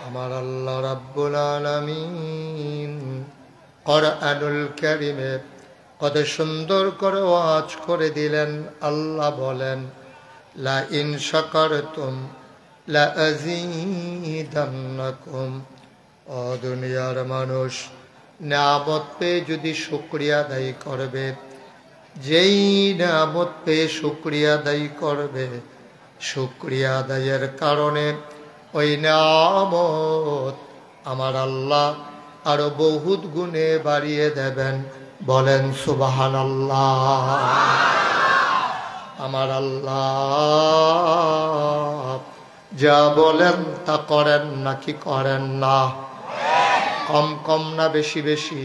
আমার আল্লাহ রাব্বুল আলামিন কোরআনুল কারীমে কত সুন্দর করে ওয়াজ করে দিলেন। আল্লাহ বলেন, লা ইন শাকারতুম লা আযীদান্নাকুম। ও দুনিয়ার মানুষ, নিয়ামত পেয়ে যদি শুকরিয়া আদায় করবে, যেই নিয়ামত পেয়ে শুকরিয়া আদায় করবে, শুকরিয়া আদায়ের কারণে ওই নিয়ামত আমার আল্লাহ আরো বহুত গুণে বাড়িয়ে দেবেন। বলেন সুবহানাল্লাহ। আমার আল্লাহ যা বলেন তা করেন নাকি করেন না? কম কম না বেশি বেশি?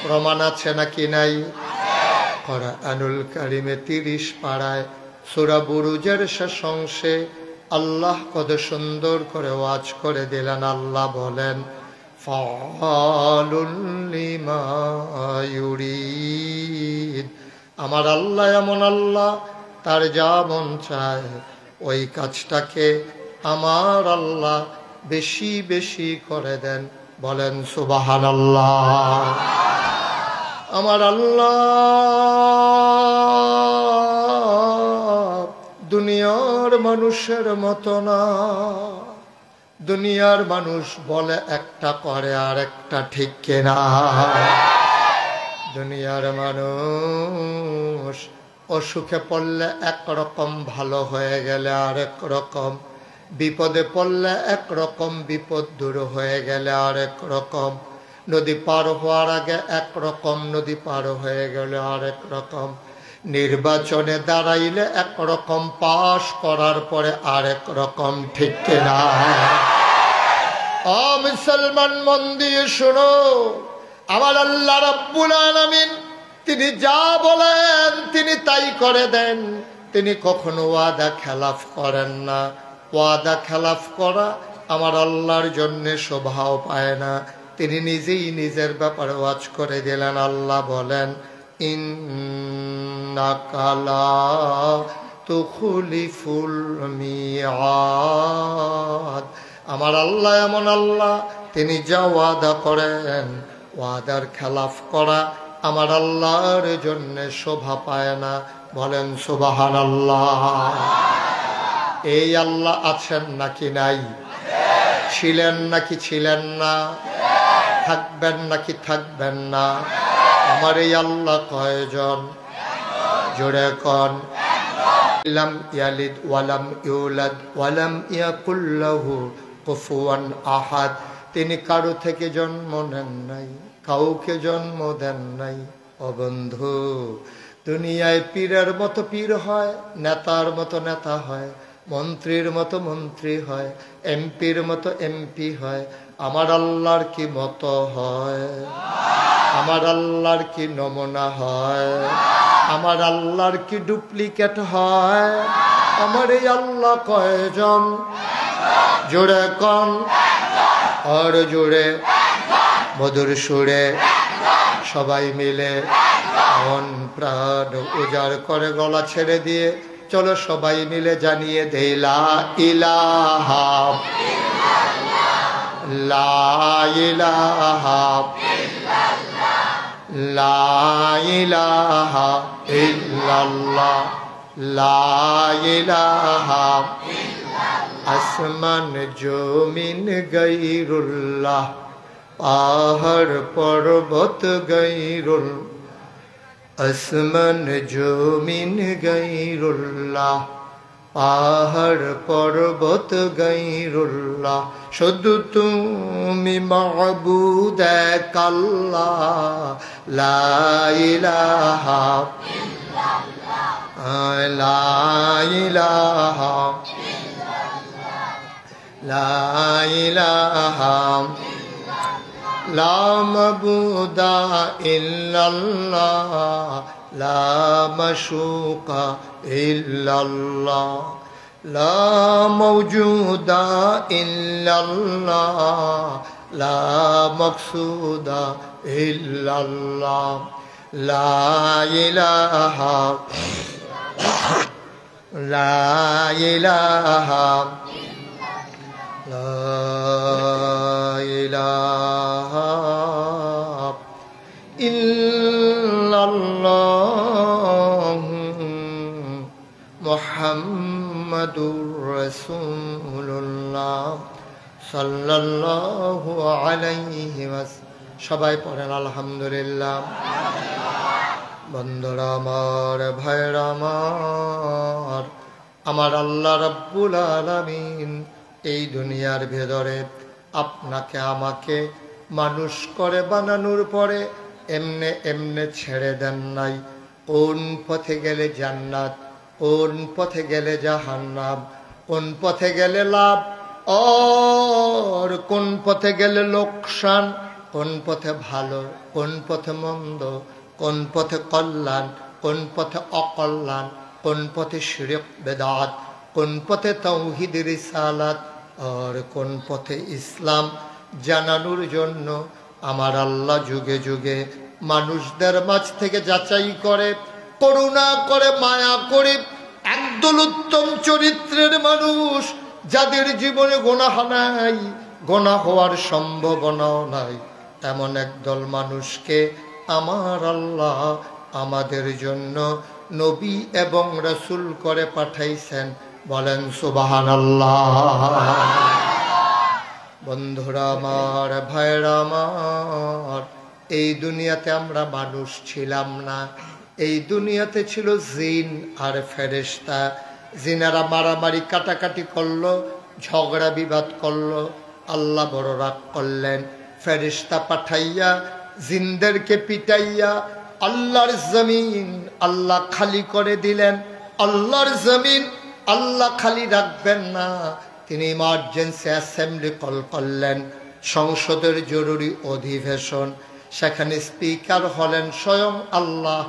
প্রমাণ আছে নাকি নাই? কোরআনুল কারীমে 30 পারায় সূরা বুরুজের শেষ অংশে আল্লাহ কত সুন্দর করে ওয়াজ করে দিলেন। আল্লাহ বলেন, ফাআলুল লিমা ইউরিদ। আমার আল্লাহ এমন আল্লাহ, তার যা মন চায় ওই কাজটাকে আমার আল্লাহ বেশি বেশি করে দেন। বলেন সুবহানাল্লাহ। আমার আল্লাহ দুনিয়ার মানুষের মতো না। দুনিয়ার মানুষ বলে একটা করে আর একটা, ঠিক কিনা? দুনিয়ার মানুষ অসুখে পড়লে একরকম, ভালো হয়ে গেলে আরেক রকম, বিপদে পড়লে একরকম, বিপদ দূর হয়ে গেলে আরেক রকম, নদী পার হওয়ার আগে একরকম, নদী পার হয়ে গেলে আরেক রকম, নির্বাচনে দাঁড়াইলে একরকম, পাশ করার পরে আরেক রকম, ঠিক কিনা? ও মুসলমান, মন দিয়ে শোনো, আমার আল্লাহ রাব্বুল আলামিন তিনি যা বলেন তিনি তাই করে দেন। তিনি কখনো ওয়াদা খেলাফ করেন না। ওয়াদা খেলাফ করা আমার আল্লাহর জন্য শোভাও পায় না। তিনি নিজেই নিজের ব্যাপারে ওয়াজ করে দিলেন। আল্লাহ বলেন, ইন্নাকা লা তুখলিফুল মিআদ। আমার আল্লাহ এমন আল্লাহ, তিনি যা ওয়াদা করেন, ওয়াদার খেলাফ করা আমার আল্লাহর জন্য শোভা পায় না। বলেন সুবহানাল্লাহ। এই আল্লাহ আছেন নাকি নাই? ছিলেন নাকি ছিলেন না? থাকবেন নাকি থাকবেন না? আমার এই আল্লাহ কয়জন? জোরে কোন। লাম ইয়ালিদ ওয়ালাম ইউলাদ ওয়ালাম ইয়াকুল লাহু কুফুয়ান আহাদ। তিনি কারো থেকে জন্ম নেন নাই, কাউকে জন্ম দেন নাই। ও বন্ধু, দুনিয়ায় পীরের মতো পীর হয়, নেতার মতো নেতা হয়, মন্ত্রীর মতো মন্ত্রী হয়, এমপির মতো এমপি হয়। আমার আল্লাহর কি মতো হয়? আমার আল্লাহর কি নমুনা হয়? আমার আল্লাহর কি ডুপ্লিকেট হয়? আমার এই আল্লাহ কয়জন? জোরে কন, আর জোরে, মধুর সুরে, সবাই মিলে মন প্রাণ উজাড় করে গলা ছেড়ে দিয়ে চলো সবাই মিলে জানিয়ে দেই, লা ইলাহা লা ইলাহা লা ইলাহা ইল্লাল্লাহ লা ইলাহা। আসমান জমিন গায়রুল্লাহ, পাহাড় পর্বত গায়রুল, আসমান জমিন গায়রুল্লাহ, পাহাড় পর্বত গায়রুল্লাহ। শুধু তুমি মাবুদ এক আল্লাহ, লা ইলাহা লা ইলাহা লা ইলাহা লা মাবুদা ইল্লাল্লাহ লা মাশুকা ইল্লাল্লাহ লা মাওজুদা ইল্লাল্লাহ লা মাকসুদা ইল্লাল্লাহ লা ইলাহা লা ইলাহা লা মুহাম্মাদুর রাসূলুল্লাহ সাল্লাল্লাহু আলাইহি ওয়াসাল্লাম। সবাই পড়েন আলহামদুলিল্লাহ। বন্ধুরা আমার, ভাইরা আমার, আমার আল্লাহ রাব্বুল আলামিন এই দুনিয়ার ভেতরে আপনাকে আমাকে মানুষ করে বানানোর পরে এমনে এমনে ছেড়ে দেন নাই। কোন পথে গেলে জান্নাত, কোন পথে গেলে জাহান্নাম, কোন পথে গেলে লাভ আর কোন পথে গেলে লোকসান, কোন পথে ভালো, কোন পথে মন্দ, কোন পথে কল্যাণ, কোন পথে অকল্যাণ, কোন পথে শিরক বেদাত, কোন পথে তাওহীদ রিসালাত আর কোন পথে ইসলাম জানানোর জন্য আমার আল্লাহ যুগে যুগে মানুষদের মাঝ থেকে যাচাই করে, করুণা করে, মায়া করে একদল উত্তম চরিত্রের মানুষ যাদের জীবনে গুনাহ নাই, গুনাহ হওয়ার সম্ভাবনাও নাই, এমন একদল মানুষকে আমার আল্লাহ আমাদের জন্য নবী এবং রাসূল করে পাঠাইছেন। বলেন সুবহানাল্লাহ। বন্ধুরা আমার, ভাইরা আমার, এই দুনিয়াতে আমরা মানুষ ছিলাম না। এই দুনিয়াতে ছিল জিন আর ফেরেশতা। জিনেরা মারামারি কাটাকাটি করলো, ঝগড়া বিবাদ করলো। আল্লাহ বড় রাগ করলেন, ফেরেশতা পাঠাইয়া জিনদেরকে পিটাইয়া আল্লাহর জমিন আল্লাহ খালি করে দিলেন। আল্লাহর জমিন আল্লাহ খালি রাখবেন না, তিনি ইমার্জেন্সি অ্যাসেম্বলি কল করলেন, সংসদের জরুরি অধিবেশন। সেখানে স্পিকার হলেন স্বয়ং আল্লাহ,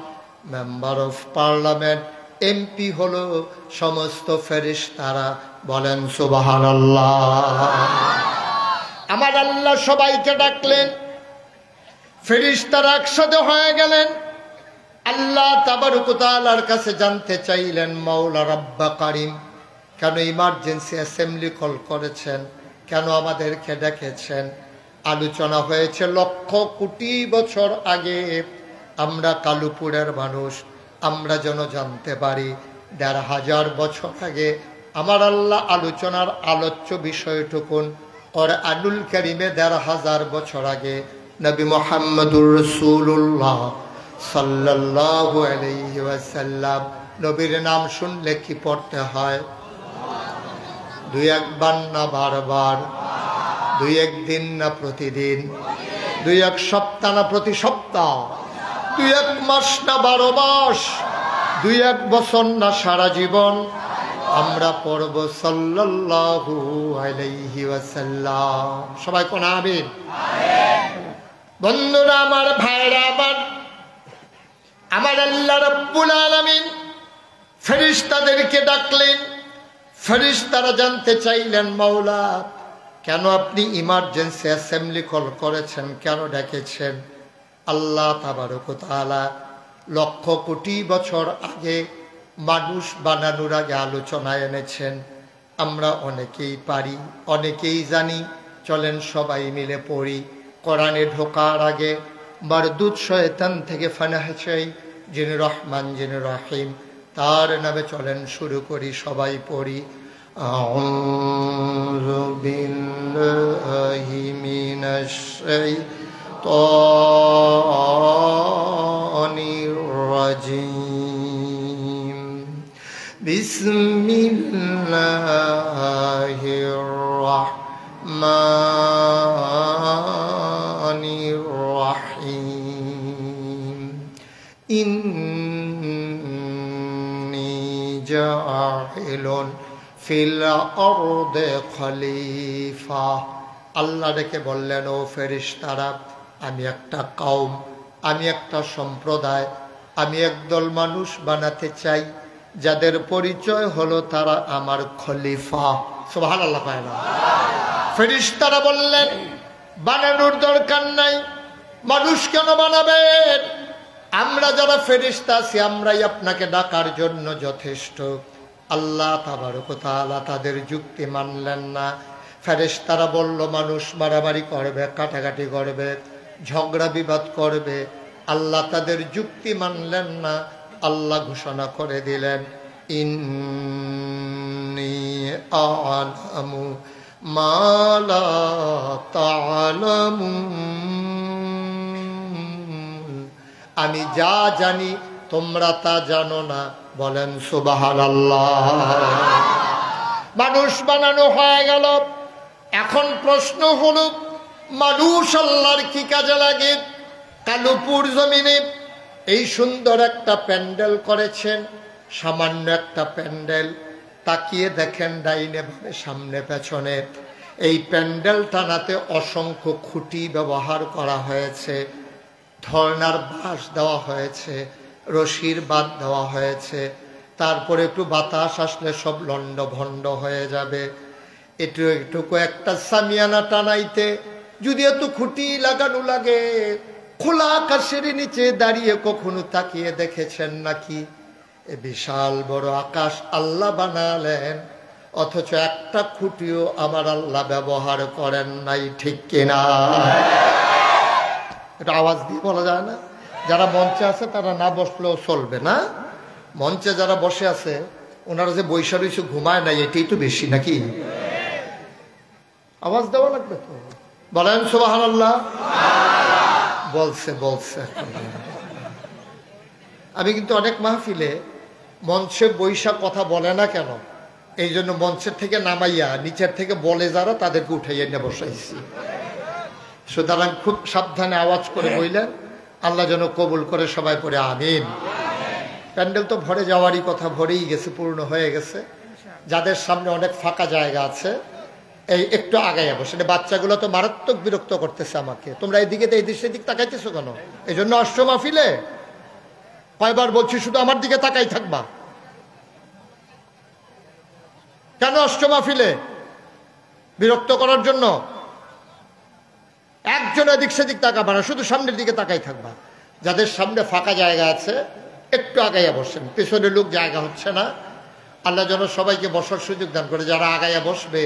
মেম্বার অফ পার্লামেন্ট, এমপি হলো সমস্ত ফেরেশতারা। বলেন সুবহানাল্লাহ। আমার আল্লাহ সবাইকে ডাকলেন, ফেরেশতারা একসাথে হয়ে গেলেন। আল্লাহ তাবারক ওয়া তাআলার কাছে জানতে চাইলেন, মাওলা রাব্বা কারীম, কেন ইমার্জেন্সি অ্যাসেম্বলি কল করেছেন, কেন আমাদেরকে ডেকেছেন? আলোচনা হয়েছে লক্ষ কোটি বছর আগে। আমরা কালুপুরের মানুষ, আমরা যেন জানতে পারি ১৫০০ বছর আগে আমার আল্লাহ আলোচনার আলোচ্য বিষয়টুকুন কোরআনুল কারীমে ১৫০০ বছর আগে নবী মুহাম্মদুর রাসূলুল্লাহ সাল্লাল্লাহু আলাইহি ওয়াসাল্লাম, নবীর নাম শুনলে কি পড়তে হয়? দুই একবার না বারবার? দুই একদিন না প্রতিদিন? দুই এক সপ্তাহ না প্রতি সপ্তাহ? দুই এক মাস না ১২ মাস? দুই এক বছর না সারা জীবন? আমরা পড়ব সাল্লাল্লাহু আলাইহি ওয়াসাল্লাম। সবাই কোন আমিন? বন্ধুরা আমার, ভাইরা আমার, আমার আল্লাহ রাব্বুল আলামিন ফেরেশতাদেরকে ডাকলেন। ফেরেশতারা জানতে চাইলেন, মাওলা কেন আপনি ইমার্জেন্সি অ্যাসেম্বলি কল করেছেন, কেন ডেকেছেন? আল্লাহ তাবারক ওয়া তাআলা লক্ষ কোটি বছর আগে মানুষ বানানোর আগে আলোচনা এনেছেন। আমরা অনেকেই পারি, অনেকেই জানি। চলেন সবাই মিলে পড়ি। কোরআনে ঢোকার আগে মারদুদ শয়তান থেকে ফানাহ চাই, যিনি রহমান, যিনি রহিম, তার নামে চলেন শুরু করি। সবাই পড়ি। আউযু বিল্লাহি মিনাশ শাইতানির রাজিম। বিসমিল্লাহির রাহমানির রাহিম। ইন্নী জাইলুন ফিল আরদি খলিফা। আল্লাহ ডেকে বললেন, ও ফেরেশতারা, আমি একটা কওম, আমি একটা সম্প্রদায়, আমি একদল মানুষ বানাতে চাই যাদের পরিচয় হলো তারা আমার খলিফা। সুবহানাল্লাহ। ফেরেশতারা বললেন, বানানোর দরকার নাই, মানুষ কেন বানাবেন? আমরা যারা ফেরেশতা আছি আমরাই আপনাকে ডাকার জন্য যথেষ্ট। আল্লাহ তাবারক ওয়া তাআলা তাদের যুক্তি মানলেন না। ফেরেশতারা বলল, মানুষ মারামারি করবে, কাটাকাটি করবে, ঝগড়া বিবাদ করবে। আল্লাহ তাদের যুক্তি মানলেন না। আল্লাহ ঘোষণা করে দিলেন, ইন্নী আ'লামু মা লা তা'লামুন, আমি যা জানি তোমরা তা জানো না। বলেন সুবহানাল্লাহ। মানুষ বানানো হয়ে গেল। এখন প্রশ্ন হলো, মানুষ আল্লাহর কি কাজে লাগে? কালুপুর জমিনে এই সুন্দর একটা প্যান্ডেল করেছেন, সামান্য একটা প্যান্ডেল। তাকিয়ে দেখেন ডাইনে বামে সামনে পেছনে, এই প্যান্ডেল টানাতে অসংখ্য খুঁটি ব্যবহার করা হয়েছে, ধর্নার বাঁশ দেওয়া হয়েছে, রশির বাঁধ দেওয়া হয়েছে। তারপরে একটু বাতাস আসলে সব লন্ড ভন্ড হয়ে যাবে। এটুকু একটা সামিয়ানা টানাইতে যদি এত খুঁটি লাগানো লাগে, খোলা আকাশের নিচে দাঁড়িয়ে কখনো তাকিয়ে দেখেছেন নাকি? এ বিশাল বড় আকাশ আল্লাহ বানালেন, অথচ একটা খুঁটিও আমার আল্লাহ ব্যবহার করেন নাই। ঠিক কিনা? এটা আওয়াজ দিয়ে বলা যায় না? যারা মঞ্চে আছে তারা না বসলেও চলবে না? মঞ্চে যারা বসে আছে ওনারা যে বৈশা রয়েছে ঘুমায় নাই, এটাই তো বেশি নাকি? আওয়াজ দেওয়া লাগবে তো। বলেন সুবহানাল্লাহ। বলছে আমি কিন্তু অনেক মাহফিলে মঞ্চে বৈশা কথা বলে না কেন, এই জন্য মঞ্চের থেকে নামাইয়া নিচের থেকে বলে যারা তাদেরকে উঠাইয়া নিয়ে বসাইছি। সুতরাং খুব সাবধানে আওয়াজ করে বললেন, আল্লাহ যেন কবুল করে। সবাই পড়ে আমিন। প্যান্ডেল তো ভরে যাওয়ারই কথা, ভরেই গেছে, পূর্ণ হয়ে গেছে। যাদের সামনে অনেক ফাঁকা জায়গা আছে এই একটু আগাইয়া বসে। বাচ্চাগুলো তো মারাত্মক বিরক্ত করতেছে আমাকে, তোমরা এদিকে এই দিক সেদিক তাকাইতেছো কেন? এই জন্য অষ্ট মাহফিলে কয়বার বলছি শুধু আমার দিকে তাকাই থাকবা। কেন অষ্ট মাহফিলে? বিরক্ত করার জন্য? একজন এদিক সেদিক তাকাবা না, শুধু সামনের দিকে তাকাই থাকবা। যাদের সামনে ফাঁকা জায়গা আছে একটু আগাইয়া বসেন, পেছনে লোক জায়গা হচ্ছে না। আল্লাহ যেন সবাইকে বসার সুযোগ দান করে। যারা আগাইয়া বসবে,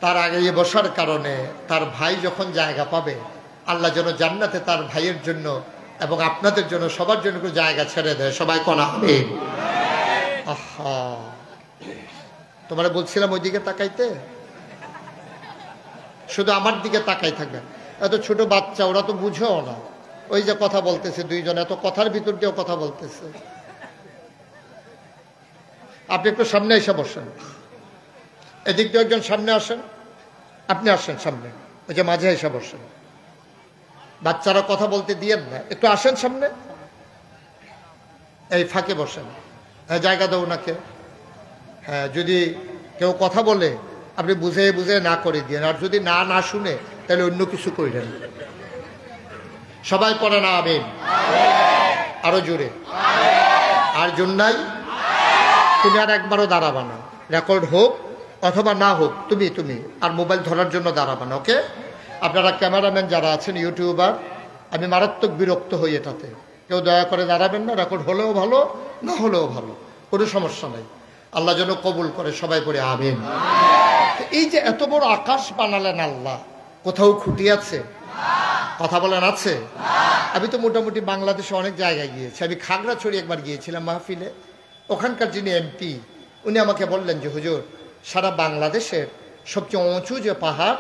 তার আগাইয়া বসার কারণে তার ভাই যখন জায়গা পাবে, আল্লাহ যেন জান্নাতে তার ভাইয়ের জন্য এবং আপনাদের জন্য সবার জন্য কোনো জায়গা ছেড়ে দেয়। সবাই কোনা হবে। আহা, তোমরা বলছিলাম ওই দিকে তাকাইতে, শুধু আমার দিকে তাকাই থাকবেন। এত ছোট বাচ্চা, ওরা তো বুঝেও না। ওই যে কথা বলতেছে দুইজন, এত কথার ভিতর দিয়েও কথা বলতেছে। আপনি একটু সামনে এসে বসেন, এদিক দিয়ে একজন সামনে আসেন, আপনি আসেন সামনে, ওই যে মাঝে এসে বসেন। বাচ্চারা কথা বলতে দিয়েন না, একটু আসেন সামনে, এই ফাঁকে বসেন। হ্যাঁ, জায়গা দাও ওনাকে। হ্যাঁ, যদি কেউ কথা বলে আপনি বুঝে বুঝে না করে দিয়েন, আর যদি না শুনে তাহলে অন্য কিছু করেন। সবাই পড়ে না আমিন। আরো জোরে। আর জন্যাই তুমি আর একবারও দাঁড়াবা না, রেকর্ড হোক অথবা না হোক, তুমি আর মোবাইল ধরার জন্য দাঁড়াবা না। ওকে? আপনারা ক্যামেরাম্যান যারা আছেন, ইউটিউবার, আমি মারাত্মক বিরক্ত হই এটাতে। কেউ দয়া করে দাঁড়াবেন না, রেকর্ড হলেও ভালো না হলেও ভালো, কোনো সমস্যা নাই। আল্লাহ যেন কবুল করে। সবাই পড়ে আমিন। এই যে এত বড় আকাশ বানালেন আল্লাহ, কোথাও খুঁটি আছে? কথা বলেন আছে? আমি তো মোটামুটি বাংলাদেশে অনেক জায়গায় গিয়েছি। আমি খাগড়াছড়ি একবার গিয়েছিলাম মাহফিলে। ওখানকার যিনি এমপি, উনি আমাকে বললেন যে হুজুর, সারা বাংলাদেশের সবচেয়ে উঁচু যে পাহাড়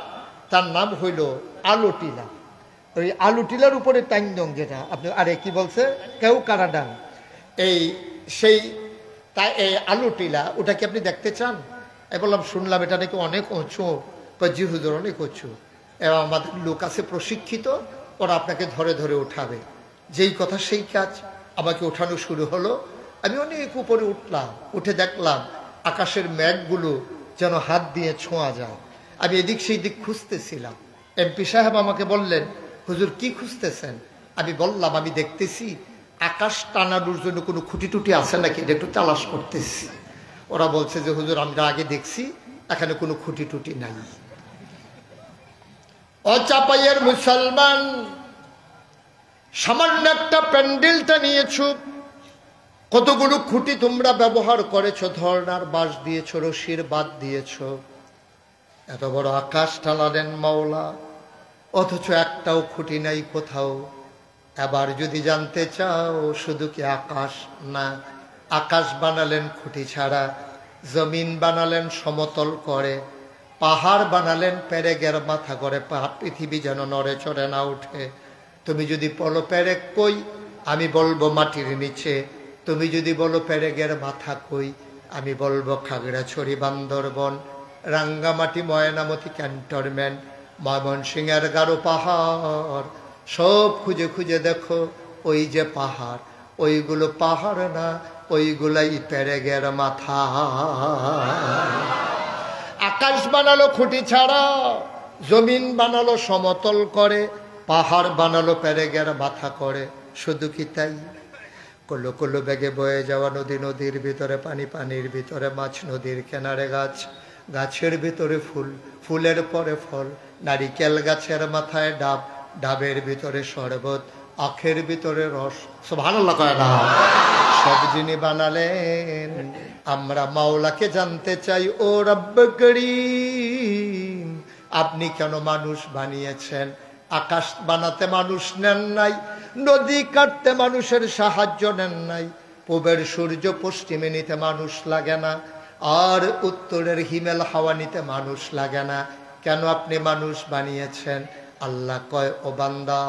তার নাম হইল আলুটিলা। ওই আলুটিলার উপরে টাইংডং, যেটা আপনি আরে কি বলছে কেউ কারাডাং, সেই তাই এই আলুটিলা, ওটা কি আপনি দেখতে চান? আমি বললাম শুনলাম এটা নাকি অনেক উঁচু। জি হুজুর অনেক উঁচু, এবং আমাদের লোক আছে প্রশিক্ষিত, ওরা আপনাকে ধরে ধরে উঠাবে। যেই কথা সেই কাজ। আমাকে ওঠানো শুরু হলো। আমি অনেক উপরে উঠলাম, উঠে দেখলাম আকাশের মেঘগুলো যেন হাত দিয়ে ছোঁয়া যায়। আমি এদিক সেই দিক খুঁজতেছিলাম। এমপি সাহেব আমাকে বললেন, হুজুর কি খুঁজতেছেন? আমি বললাম আমি দেখতেছি আকাশ টানানোর জন্য কোনো খুঁটি টুটি আছে নাকি, এটা একটু তালাশ করতেছি। ওরা বলছে যে হুজুর আমরা আগে দেখছি, এখানে কোনো খুঁটি টুটি নাই। অচাপাইয়ের মুসলমান, সামান্য একটা প্যান্ডেলটা নিয়েছ, কতগুলো খুঁটি তোমরা ব্যবহার করেছ, ধর্নার বাঁশ দিয়েছ, রশির বাঁধ দিয়েছ, এত বড় আকাশ টানালেন মাওলা, অথচ একটাও খুঁটি নাই কোথাও। এবার যদি জানতে চাও, শুধু কি আকাশ না, আকাশ বানালেন খুঁটি ছাড়া, জমিন বানালেন সমতল করে, পাহাড় বানালেন পেরেকের মাথা করে, পৃথিবী যেন নড়ে চড়ে না উঠে। তুমি যদি বলো পেরেক কই, আমি বলবো মাটির নিচে। তুমি যদি বলো পেরেকের মাথা কই, আমি বলবো খাগড়াছড়ি, বান্দরবন, রাঙ্গামাটি, ময়নামতি ক্যান্টনমেন্ট, ময়মনসিংহের গারো পাহাড়। সব খুঁজে খুঁজে দেখো, ওই যে পাহাড়, ওইগুলো পাহাড় না, ওইগুলাই পেরেকের মাথা। আকাশ বানালো খুঁটি ছাড়া, জমিন বানালো সমতল করে, পাহাড় বানালো পেরেকের মাথা করে। শুধু কি তাই? কলো কলো বেগে বয়ে যাওয়া নদী, নদীর ভিতরে পানি, পানির ভিতরে মাছ, নদীর কিনারে গাছ, গাছের ভিতরে ফুল, ফুলের পরে ফল, নারিকেল গাছের মাথায় ডাব, ডাবের ভিতরে শরবত, আখের ভিতরে রস। সুবহানাল্লাহ কয় না? সব যিনি বানালেন, আমরা মাওলাকে জানতে চাই, ও রব্ব করিম, আপনি কেন মানুষ বানিয়েছেন? আকাশ বানাতে মানুষ নেন নাই, নদী কাটতে মানুষের সাহায্য নেন নাই, পূবের সূর্য পশ্চিমে নিতে মানুষ লাগে না, আর উত্তরের হিমেল হাওয়া নিতে মানুষ লাগে না। কেন আপনি মানুষ বানিয়েছেন? আল্লাহ কয়, ও বান্দা,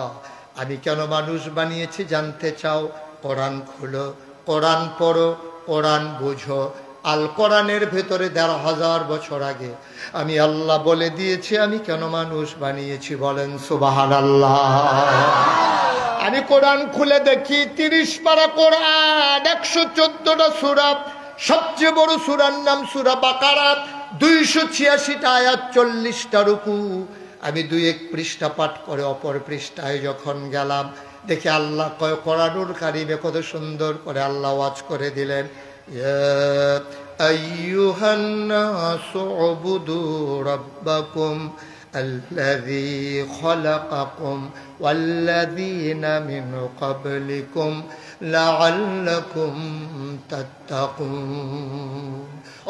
আমি কেন মানুষ বানিয়েছি জানতে চাও? কোরআন খুলো, কোরআন পড়ো, কোরআন বুঝো। আল কোরআনের ভেতরে ১,৫০০ বছর আগে আমি আল্লাহ বলে দিয়েছি আমি কেন মানুষ বানিয়েছি। বলেন সুবহানাল্লাহ। আমি কোরআন খুলে দেখি, ৩০ পারা কোরআন, ১১৪টা সূরা, সবচেয়ে বড় সূরার নাম সূরা বাকারা, ২৮৬টা আয়াত, ৪০টা রুকু। আমি ২-১ পৃষ্ঠা পাঠ করে অপর পৃষ্ঠায় যখন গেলাম, দেখি আল্লাহ কয়, কোরআনুল কারিমে কত সুন্দর করে আল্লাহ ওয়াজ করে দিলেন, ইয়া আইয়ুহান নাসু উবুদু রাব্বাকুম আল্লাযী খালাকাকুম ওয়াল্লাযীনা মিন ক্বাবলিকুম লাআল্লাকুম তাত্তাকুন।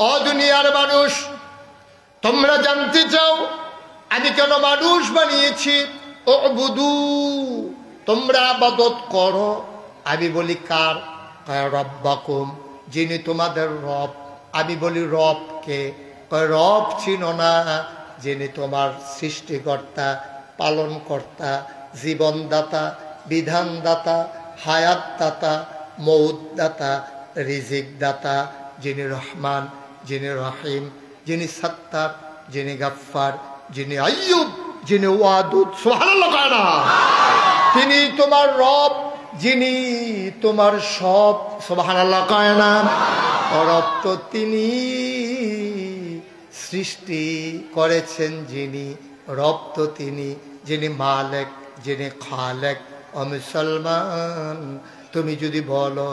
ও দুনিয়ার মানুষ, তোমরা জানতে চাও আমি কেন মানুষ বানিয়েছি? উবুদু, তোমরা ইবাদত করো। আমি বলি কার? রব্বাকুম, যিনি তোমাদের রব। আমি বলি রব কে? রব চিনো না? যিনি তোমার সৃষ্টিকর্তা, পালনকর্তা, জীবনদাতা, বিধানদাতা, হায়াতদাতা, মৌতদাতা, রিজিকদাতা, যিনি রহমান, যিনি রহিম, যিনি সত্তার, যিনি গাফফার, যিনি আইয়ুব, যিনি ওয়াদুদ। সুবহানাল্লাহ কয় না? তিনি তোমার রব, যিনি তোমার সব। সুবহানাল্লাহ কয় না? রব তো তিনি, সৃষ্টি করেছেন যিনি, রব তো তিনি, যিনি মালিক, যিনি খালেক। ও মুসলমান, তুমি যদি বলো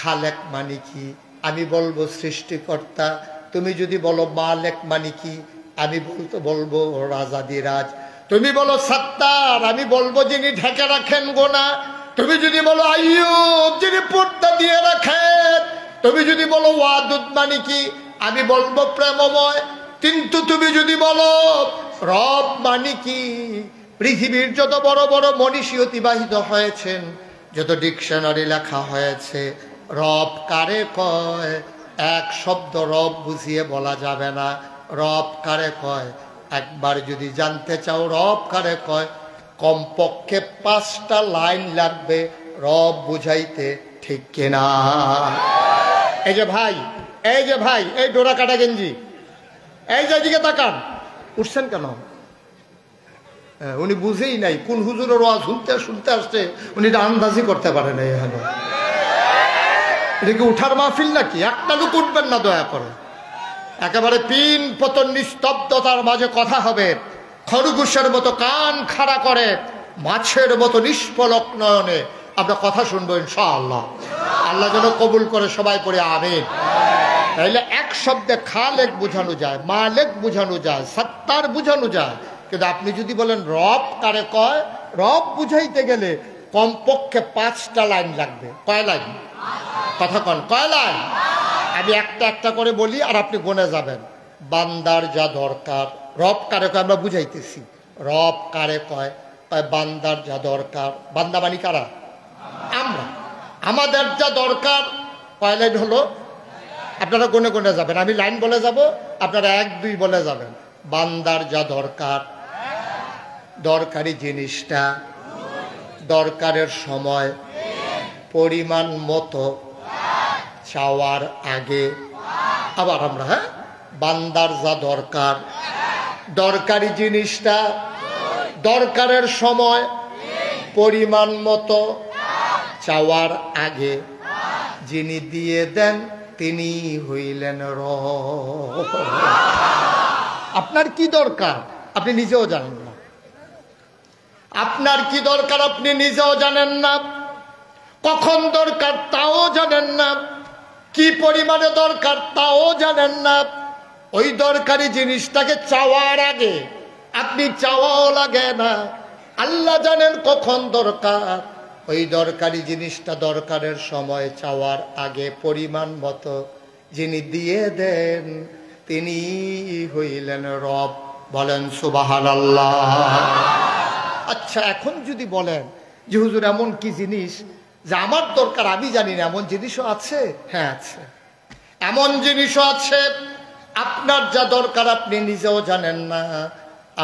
খালেক মানে কি, আমি বলবো সৃষ্টিকর্তা। তুমি যদি বলো মালিক মানে কি, আমি বলবো রাজাদিরাজ। তুমি বলো সত্তার, আমি বলবো যিনি ঢেকে রাখেন গোনা। তুমি যদি বলো আইয়ুব, যিনি পর্দা দিয়ে রাখেন। তুমি যদি বলো ওয়াদুদ মানে কি, আমি বলবো প্রেমময়। কিন্তু তুমি যদি বলো রব মানে কি, পৃথিবীর যত বড় বড় মনীষী অতিবাহিত হয়েছেন, যত ডিকশনারি লেখা হয়েছে, রব কারে কয় এক শব্দ রব বুঝিয়ে বলা যাবে না। রব কারে কয় একবার যদি জানতে চাও রব কারে কয়, কমপক্ষে 5টা লাইন লাগবে রব বুঝাইতে, ঠিক কিনা? এই যে ভাই, এই যে ভাই, এই ডোরা কাটা গেঞ্জি, এই যে দিকে তাকান, উঠছেন কেন? উনি বুঝেই নাই কোন হুজুরের ওয়াজ শুনতে শুনতে আসছে, উনি এটা আন্দাজি করতে পারে না। এখানে এটা কি উঠার মাহফিল নাকি? একটা লোক উঠবেন না দয়া করে। একেবারে পিন পতন নিস্তব্ধতার মাঝে কথা হবে, খরগোশের মতো কান খাড়া করে, মাছের মতো নিষ্পলক নয়নে আমরা কথা শুনবো ইনশাআল্লাহ। আল্লাহ যেন কবুল করে, সবাই পড়ে আমিন। তাইলে এক শব্দে খালেক বোঝানো যায়, মালেক বোঝানো যায়, সত্তার বোঝানো যায়। কিন্তু আপনি যদি বলেন রব কারে কয়, রব বুঝাইতে গেলে কমপক্ষে 5টা লাইন লাগবে। কয় লাইন? কথা কন, কয় লাইন? আমি একটা একটা করে বলি আর আপনি গনে যাবেন। বান্দার যা দরকার, রব কারে কয় আমরা বুঝাইতেছি। রব কারে কয়? কয় বান্দার যা দরকার। বান্দা মানি কারা? আমরা। আমাদের যা দরকার কয় লাইন হলো? আপনারা কোনে কোনে যাবেন, আমি লাইন বলে যাব, আপনারা 1 2 বলে যাবেন। বান্দার যা দরকার, দরকারি জিনিসটা, দরকারের সময়, পরিমাণ মতো, চাওয়ার আগে। আবার আমরা, হ্যাঁ, বান্দার যা দরকার, দরকারি জিনিসটা, দরকারের সময়, পরিমাণ মতো, চাওয়ার আগে। যিনি দিয়ে দেন তিনি হইলেন রব। আপনার কি দরকার আপনি নিজেও জানেন না, আপনার কি দরকার আপনি নিজেও জানেন না, কখন দরকার তাও জানেন না, কি পরিমাণে দরকার তাও জানেন না। ওই দরকারি জিনিসটাকে চাওয়ার আগে আপনি চাওয়াও লাগে না, আল্লাহ জানেন কখন দরকার। ওই দরকারি জিনিসটা দরকারের সময়, চাওয়ার আগে, পরিমাণ মতো যিনি দিয়ে দেন তিনি হইলেন রব। বলেন সুবহানাল্লাহ। আচ্ছা, এখন যদি বলেন যে হুজুর এমন কি জিনিস যে আমার দরকার আমি জানি না, এমন জিনিসও আছে? হ্যাঁ আছে, এমন জিনিসও আছে আপনার যা দরকার আপনি নিজেও জানেন না।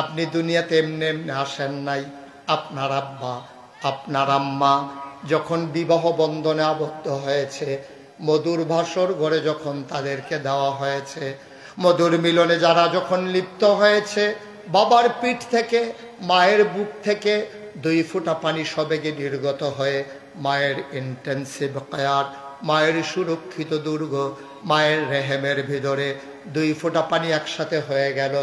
আপনি দুনিয়াতে এমনি এমনি আসেন নাই। আপনার আব্বা আপনার আম্মা যখন বিবাহ বন্ধনে আবদ্ধ হয়েছে, মধুর ভাসর ঘরে যখন তাদেরকে দেওয়া হয়েছে, মধুর মিলনে যারা যখন লিপ্ত হয়েছে, বাবার পিঠ থেকে, মায়ের বুক থেকে 2 ফোঁটা পানি সবেগে নির্গত হয়ে মায়ের ইন্টেন্সিভ কেয়ার, মায়ের সুরক্ষিত দুর্গ, মায়ের রেহেমের ভিতরে 2 ফোঁটা পানি একসাথে হয়ে গেল।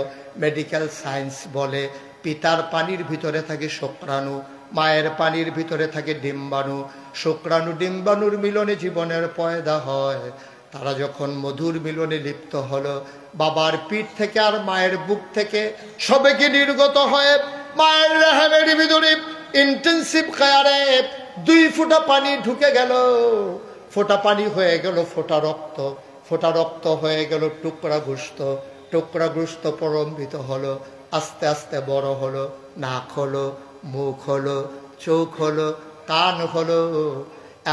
মেডিকেল সায়েন্স বলে পিতার পানির ভিতরে থাকে শুক্রাণু, মায়ের পানির ভিতরে থাকে ডিম্বাণু। শুক্রাণু ডিম্বাণুর মিলনে জীবনের পয়দা হয়। তারা যখন মধুর মিলনে লিপ্ত হলো, বাবার পিঠ থেকে আর মায়ের বুক থেকে সবেগে নির্গত হয়ে মায়ের রেহেমের ভিতরে ইন্টেন্সিভ কেয়ারে 2 ফোঁটা পানি ঢুকে গেল। ফোঁটা পানি হয়ে গেল ফোঁটা রক্ত, ফোঁটা রক্ত হয়ে গেল টুকরা গোস্ত, টুকরা গোস্ত প্রলম্বিত হলো, আস্তে আস্তে বড় হলো, নাক হলো, মুখ হলো, চোখ হলো, কান হলো।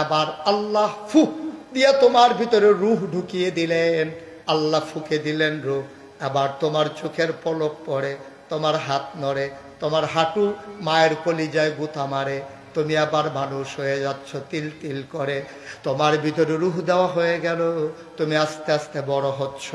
এবার আল্লাহ ফুক দিয়ে তোমার ভিতরে রূহ ঢুকিয়ে দিলেন, আল্লাহ ফুকে দিলেন রূহ। এবার তোমার চোখের পলক পড়ে, তোমার হাত নড়ে, তোমার হাঁটু মায়ের কলিজায় গুতা মারে, তুমি আবার মানুষ হয়ে যাচ্ছ তিল তিল করে। তোমার ভিতরে রূহ দেওয়া হয়ে গেল, তুমি আস্তে আস্তে বড় হচ্ছ।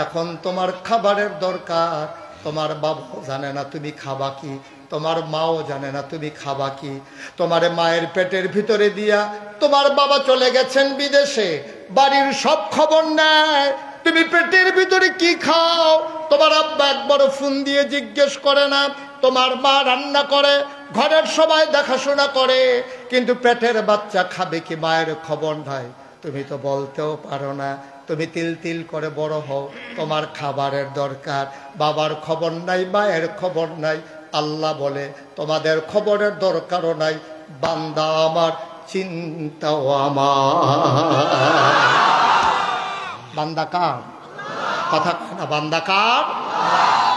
এখন তোমার খাবারের দরকার, তোমার বাবাও জানে না তুমি খাবা কি, তোমার মাও জানে না তুমি খাবা কি। তোমার মায়ের পেটের ভিতরে দিয়া তোমার বাবা চলে গেছেন বিদেশে, বাড়ির সব খবর নেয়, তুমি পেটের ভিতরে কি খাও তোমার আব্বা একবারও ফোন দিয়ে জিজ্ঞেস করে না। তোমার মা রান্না করে, ঘরের সবাই দেখাশোনা করে, কিন্তু পেটের বাচ্চা খাবে কি মায়ের খবর নাই। তুমি তো বলতেও পারো না, তুমি তিল তিল করে বড় হও, তোমার খাবারের দরকার, বাবার খবর নাই, মায়ের খবর নাই। আল্লাহ বলে তোমাদের খবরের দরকারও নাই, বান্দা আমার চিন্তাও আমার। বান্দা কার কথা না, বান্দা কার?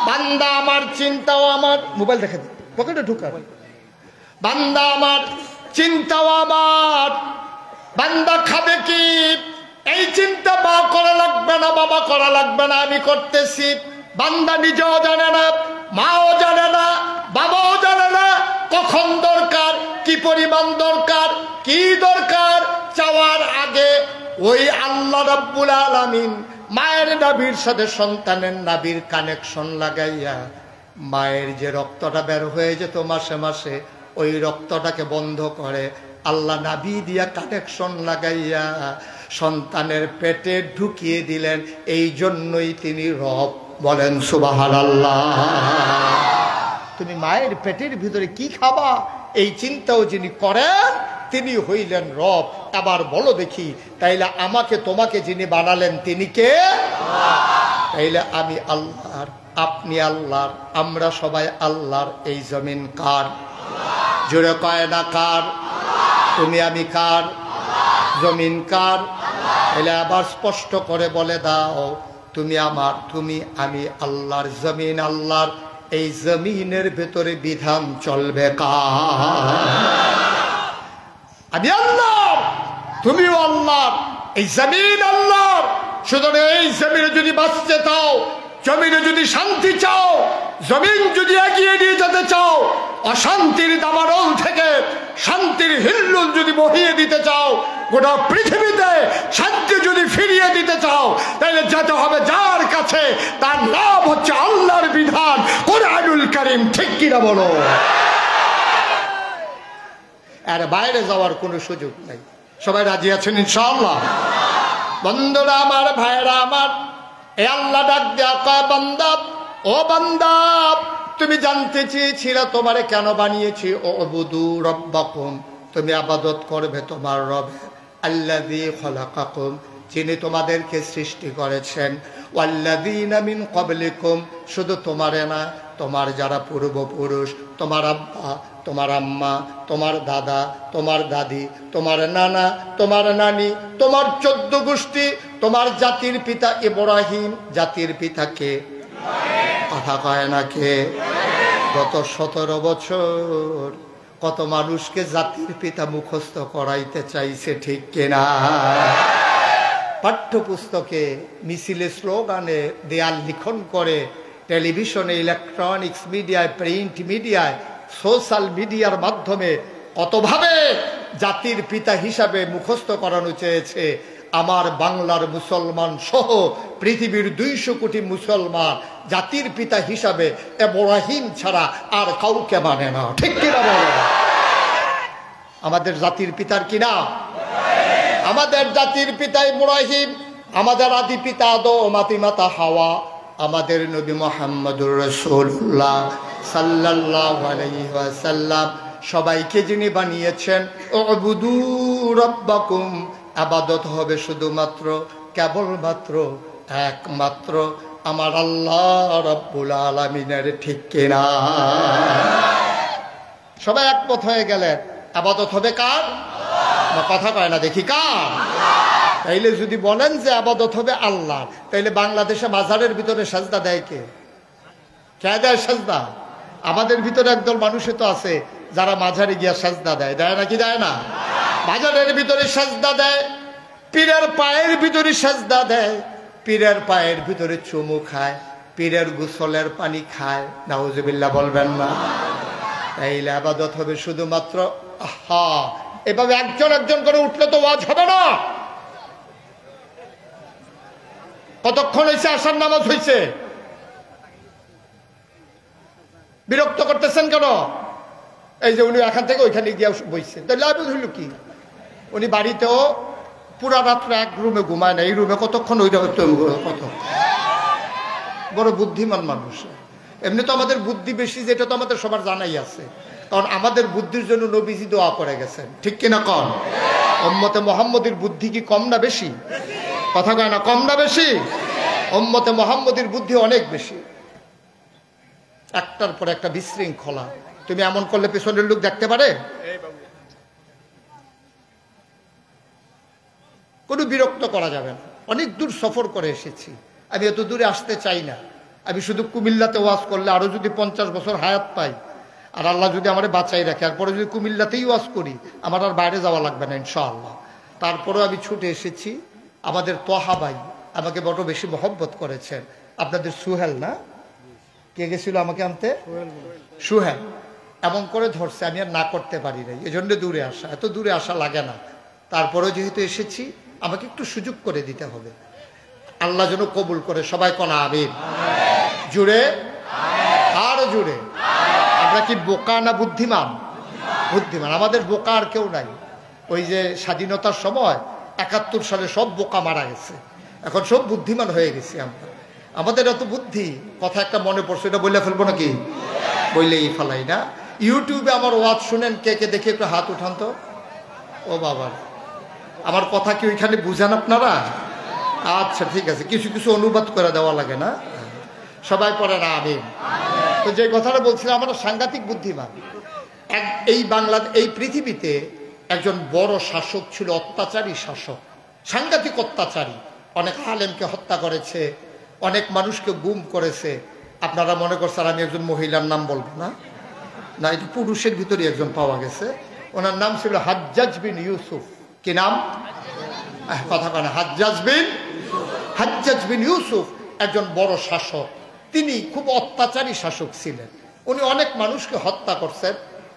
বান্দা আমার চিন্তাও আমার। মোবাইল দেখে পকেটে ঢুকা। বান্দা আমার চিন্তাও আমার। বান্দা খাবে কি এই চিন্তা মা করা লাগবে না, বাবা করা লাগবে না, আমি করতেছি। বান্দা নিজেও জানে না, মাও জানে না, বাবাও জানে না কখন দরকার, কি পরিমাণ দরকার, কি দরকার। চাওয়ার আগে ওই আল্লাহ রাব্বুল আলামিন মায়ের নাভির সাথে সন্তানের নাভির কানেকশন লাগাইয়া মায়ের যে রক্তটা বের হয়ে যেত মাসে মাসে, ওই রক্তটাকে বন্ধ করে আল্লাহ নাভি দিয়া কানেকশন লাগাইয়া সন্তানের পেটে ঢুকিয়ে দিলেন। এই জন্যই তিনি রব। বলেন সুবহানাল্লাহ। তুমি মায়ের পেটের ভিতরে কি খাবা এই চিন্তাও যিনি করেন তিনি হইলেন রব। আবার বলো দেখি, তাইলে আমাকে তোমাকে যিনি বানালেন তিনি কে? তাইলে আমি আল্লাহর, আপনি আল্লাহর, আমরা সবাই আল্লাহর। এই জমিন কার? জোরে কয় না কার? তুমি আমি কার? জমিন কার? তাইলে আবার স্পষ্ট করে বলে দাও, তুমি আমার, তুমি আমি আল্লাহর, জমিন আল্লাহর। এই জমিনের ভেতরে বিধান চলবে কার? আমি আল্লাহ, তুমিও আল্লাহ, এই জমিন আল্লাহ, সুতরাং এই জমিনে যদি বাঁচতে চাও, জমিনে যদি শান্তি চাও, জমিন যদি এগিয়ে নিয়ে যেতে চাও, অশান্তির দাবানল থেকে শান্তির হিল্লোল যদি বহিয়ে দিতে চাও, গোটা পৃথিবীতে শান্তি যদি ফিরিয়ে দিতে চাও, তাহলে যেতে হবে যার কাছে, তার নাম হচ্ছে আল্লাহর বিধান কোরআনুল কারীম। ঠিক কিনা বলো? আর বাইরে যাওয়ার কোনো সুযোগ নাই। সবাই রাজি আছেন ইনশাআল্লাহ? বন্ধুরা আমার, ভাইরা আমার, এ আল্লাহ ডাক দেয়া কয়, বান্দা, ও বান্দা, তুমি জানতে চেয়েছিলে তোমারে কেন বানিয়েছি। উবুদু রাব্বাকুম, তুমি ইবাদত করবে তোমার রব, আল্লাযী খলাকাকুম, যিনি তোমাদেরকে সৃষ্টি করেছেন, ওয়াল্লাযীনা মিন ক্বাবলিকুম, শুধু তোমারে না, তোমার যারা পূর্বপুরুষ, তোমার আব্বা, তোমার আম্মা, তোমার দাদা, তোমার দাদি, তোমার নানা, তোমার নানি, তোমার 14 গোষ্ঠী, তোমার জাতির পিতা ইব্রাহিম। জাতির পিতা কে? কথা কয় না কে? গত 17 বছর কত মানুষকে জাতির পিতা মুখস্থ করাইতে চাইছে, ঠিক কিনা? পাঠ্যপুস্তকে, মিছিলে, স্লোগানে, দেয়াল লিখন করে, টেলিভিশনে, ইলেকট্রনিক্স মিডিয়ায়, প্রিন্ট মিডিয়ায়, সোশ্যাল মিডিয়ার মাধ্যমে কতভাবে জাতির পিতা হিসাবে মুখস্থ করানো চেয়েছে। আমার বাংলার মুসলমান সহ পৃথিবীর 200 কোটি মুসলমান জাতির পিতা হিসাবে ইব্রাহিম ছাড়া আর কাউকে মানে না, ঠিক কিনা বলো? আমাদের জাতির পিতার কি নাম? আমাদের জাতির পিতা ইব্রাহিম, আমাদের আদি পিতা আদম, মাতা হাওয়া, আমাদের নবী মুহাম্মদুর রাসূলুল্লাহ সাল্লাল্লাহু আলাইহি ওয়াসাল্লাম, সবাইকে যিনি বানিয়েছেন, উবুদু রাব্বাকুম, ইবাদত হবে শুধুমাত্র, কেবলমাত্র, একমাত্র আমার আল্লাহ রাব্বুল আলামিনের, ঠিক কিনা? সবাই একমত হয়ে গেলেন, ইবাদত হবে কার? না, কথা কয় না দেখি, কার? তাইলে যদি বলেন যে ইবাদত হবে আল্লাহর, তাইলে বাংলাদেশে মাজারের ভিতরে সাজদা দেয় কে? কে দেয় সাজদা? আমাদের ভিতরে একদল মানুষই তো আছে যারা মাজারে গিয়া সাজদা দেয়, দেয় নাকি দেয় না? মাজারের ভিতরে সাজদা দেয়, পীরের পায়ের ভিতরে সাজদা দেয়, পীরের পায়ের ভিতরে চুমু খায়, পীরের গোসলের পানি খায়। নাউজুবিল্লাহ বলবেন না? তাইলে ইবাদত হবে শুধুমাত্র। আহা, এভাবে একজন একজন করে উঠলে তো ওয়াজ হবে না। কতক্ষণ হয়েছে আসার নামাজ হয়েছে? বিরক্ত করতেছেন কেন? এই যে উনি এখান থেকে ওইখানে গিয়ে বইছে, তাহলে লাভ হইল কি? উনি বাড়িতেও পুরা রাত্রে এক রুমে ঘুমায় না, এই রুমে কতক্ষণ, ওই কত বড় বুদ্ধিমান মানুষ। এমনি তো আমাদের বুদ্ধি বেশি, যেটা তো আমাদের সবার জানাই আছে, কারণ আমাদের বুদ্ধির জন্য নবীজি দোয়া করে গেছেন, ঠিক কিনা কন? উম্মতে মুহাম্মদের বুদ্ধি কি কম না বেশি? কথা কয় না, কম না বেশি? উম্মতে মুহাম্মদের বুদ্ধি অনেক বেশি। একটার পর একটা বিশৃঙ্খলা। তুমি এমন করলে পেছনের লোক দেখতে পারে? কোনো বিরক্ত করা যাবে না। অনেক দূর সফর করে এসেছি, আমি এত দূরে আসতে চাই না। আমি শুধু কুমিল্লাতে ওয়াজ করলে আরো যদি 50 বছর হায়াত পাই, আর আল্লাহ যদি আমার বাঁচাই রাখে, এরপরে যদি কুমিল্লাতেই ওয়াজ করি, আমার আর বাইরে যাওয়া লাগবে না ইনশাআল্লাহ। তারপরেও আমি ছুটে এসেছি। আমাদের তোহা ভাই আমাকে বড় বেশি মহব্বত করেছেন। আপনাদের সুহেল না, কে গেছিল আমাকে আনতে? সুহেল। এমন করে ধরছে, আমি আর না করতে পারি নাই, এই জন্য দূরে আসা। এত দূরে আসা লাগে না, তারপরেও যেহেতু এসেছি, আমাকে একটু সুযোগ করে দিতে হবে। আল্লাহ যেন কবুল করে। সবাই কোন আমিন? জুড়ে, আরো জুড়ে। আমরা কি বোকা না বুদ্ধিমান? বুদ্ধিমান। আমাদের বোকা আর কেউ নাই। ওই যে স্বাধীনতার সময় 71 সালে সব বোকা মারা গেছে, এখন সব বুদ্ধিমান হয়ে গেছি আমরা। আমাদের এত বুদ্ধি। কথা একটা মনে পড়ছে, এটা বললে ফেলবো নাকি? বললেই ফেলাই না। ইউটিউবে আমার ওয়াজ শুনেন, কে কে দেখে একটু হাত উঠান তো। ও বাবা, আমার কথা কি ওইখানে বুঝেন আপনারা? আচ্ছা ঠিক আছে, কিছু কিছু অনুবাদ করে দেওয়া লাগে না? সবাই পড়ে না আমিন। তো যে কথাটা বলছিলাম, আমরা সাংঘাতিক বুদ্ধিমান। এই এই পৃথিবীতে একজন বড় শাসক ছিল, অত্যাচারী শাসক, সাংঘাতিক অত্যাচারী। অনেক আলেমকে হত্যা করেছে, অনেক মানুষকে গুম করেছে। আপনারা মনে করছেন আমি একজন মহিলার নাম বলবো না? না, এটা পুরুষের ভিতরে একজন পাওয়া গেছে। ওনার নাম ছিল হাজ্জাজ বিন ইউসুফ। কি নাম? কথা কয় না, হাজ্জাজ বিন। হাজ্জাজ বিন ইউসুফ একজন বড় শাসক, তিনি খুব অত্যাচারী শাসক ছিলেন। উনি অনেক মানুষকে হত্যা করছেন,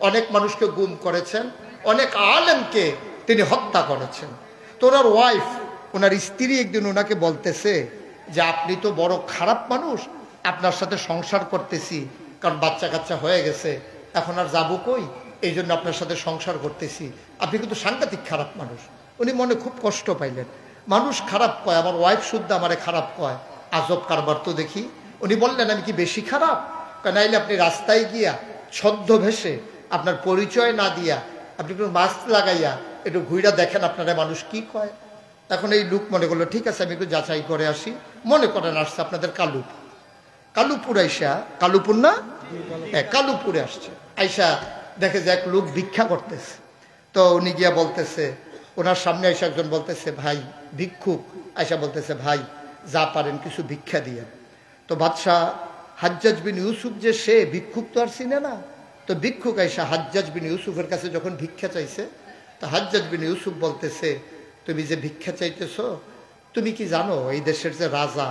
অনেক মানুষকে গুম করেছেন, অনেক আলেমকে তিনি হত্যা করেছেন। তো ওনার ওয়াইফ, ওনার স্ত্রী একদিন ওনাকে বলতেছে যে আপনি তো বড় খারাপ মানুষ, আপনার সাথে সংসার করতেছি, কারণ বাচ্চা কাচ্চা হয়ে গেছে, এখন আর যাবো কই, এই জন্য আপনার সাথে সংসার করতেছি, আপনি কিন্তু সাংঘাতিক খারাপ মানুষ। উনি মনে খুব কষ্ট পাইলেন, মানুষ খারাপ কয়, আমার ওয়াইফ শুদ্ধ আমারে খারাপ কয়, আজব কারবার তো দেখি। উনি বললেন আমি কি বেশি খারাপ? নাইলে আপনি রাস্তায় গিয়া ছদ্মবেশে আপনার পরিচয় না দিয়া আপনি একটু মাস্ক লাগাইয়া একটু ঘুইরা দেখেন আপনারা মানুষ কি কয়। এখন এই লোক মনে করলো ঠিক আছে আমি একটু যাচাই করে আসি। মনে করেন আসছে আপনাদের কালুপুর আইসা, কালুপুর না, হ্যাঁ কালুপুরে আসছে, আইসা দেখে যে এক লোক ভিক্ষা করতেছে। তো উনি গিয়া বলতেছে, ওনার সামনে আইসা একজন বলতেছে ভাই ভিক্ষুক, আইসা বলতেছে ভাই যা পারেন কিছু ভিক্ষা দিয়ে। তো বাদশাহ হাজ্জাজ বিন ইউসুফ যে সে ভিক্ষুক তো আর চিনে না, তো ভিক্ষুক আইসা হাজ্জাজ বিন ইউসুফের কাছে যখন ভিক্ষা চাইছে, তো হাজ্জাজ বিন ইউসুফ বলতেছে তুমি যে ভিক্ষা চাইতেছ, তুমি কি জানো এই দেশের যে রাজা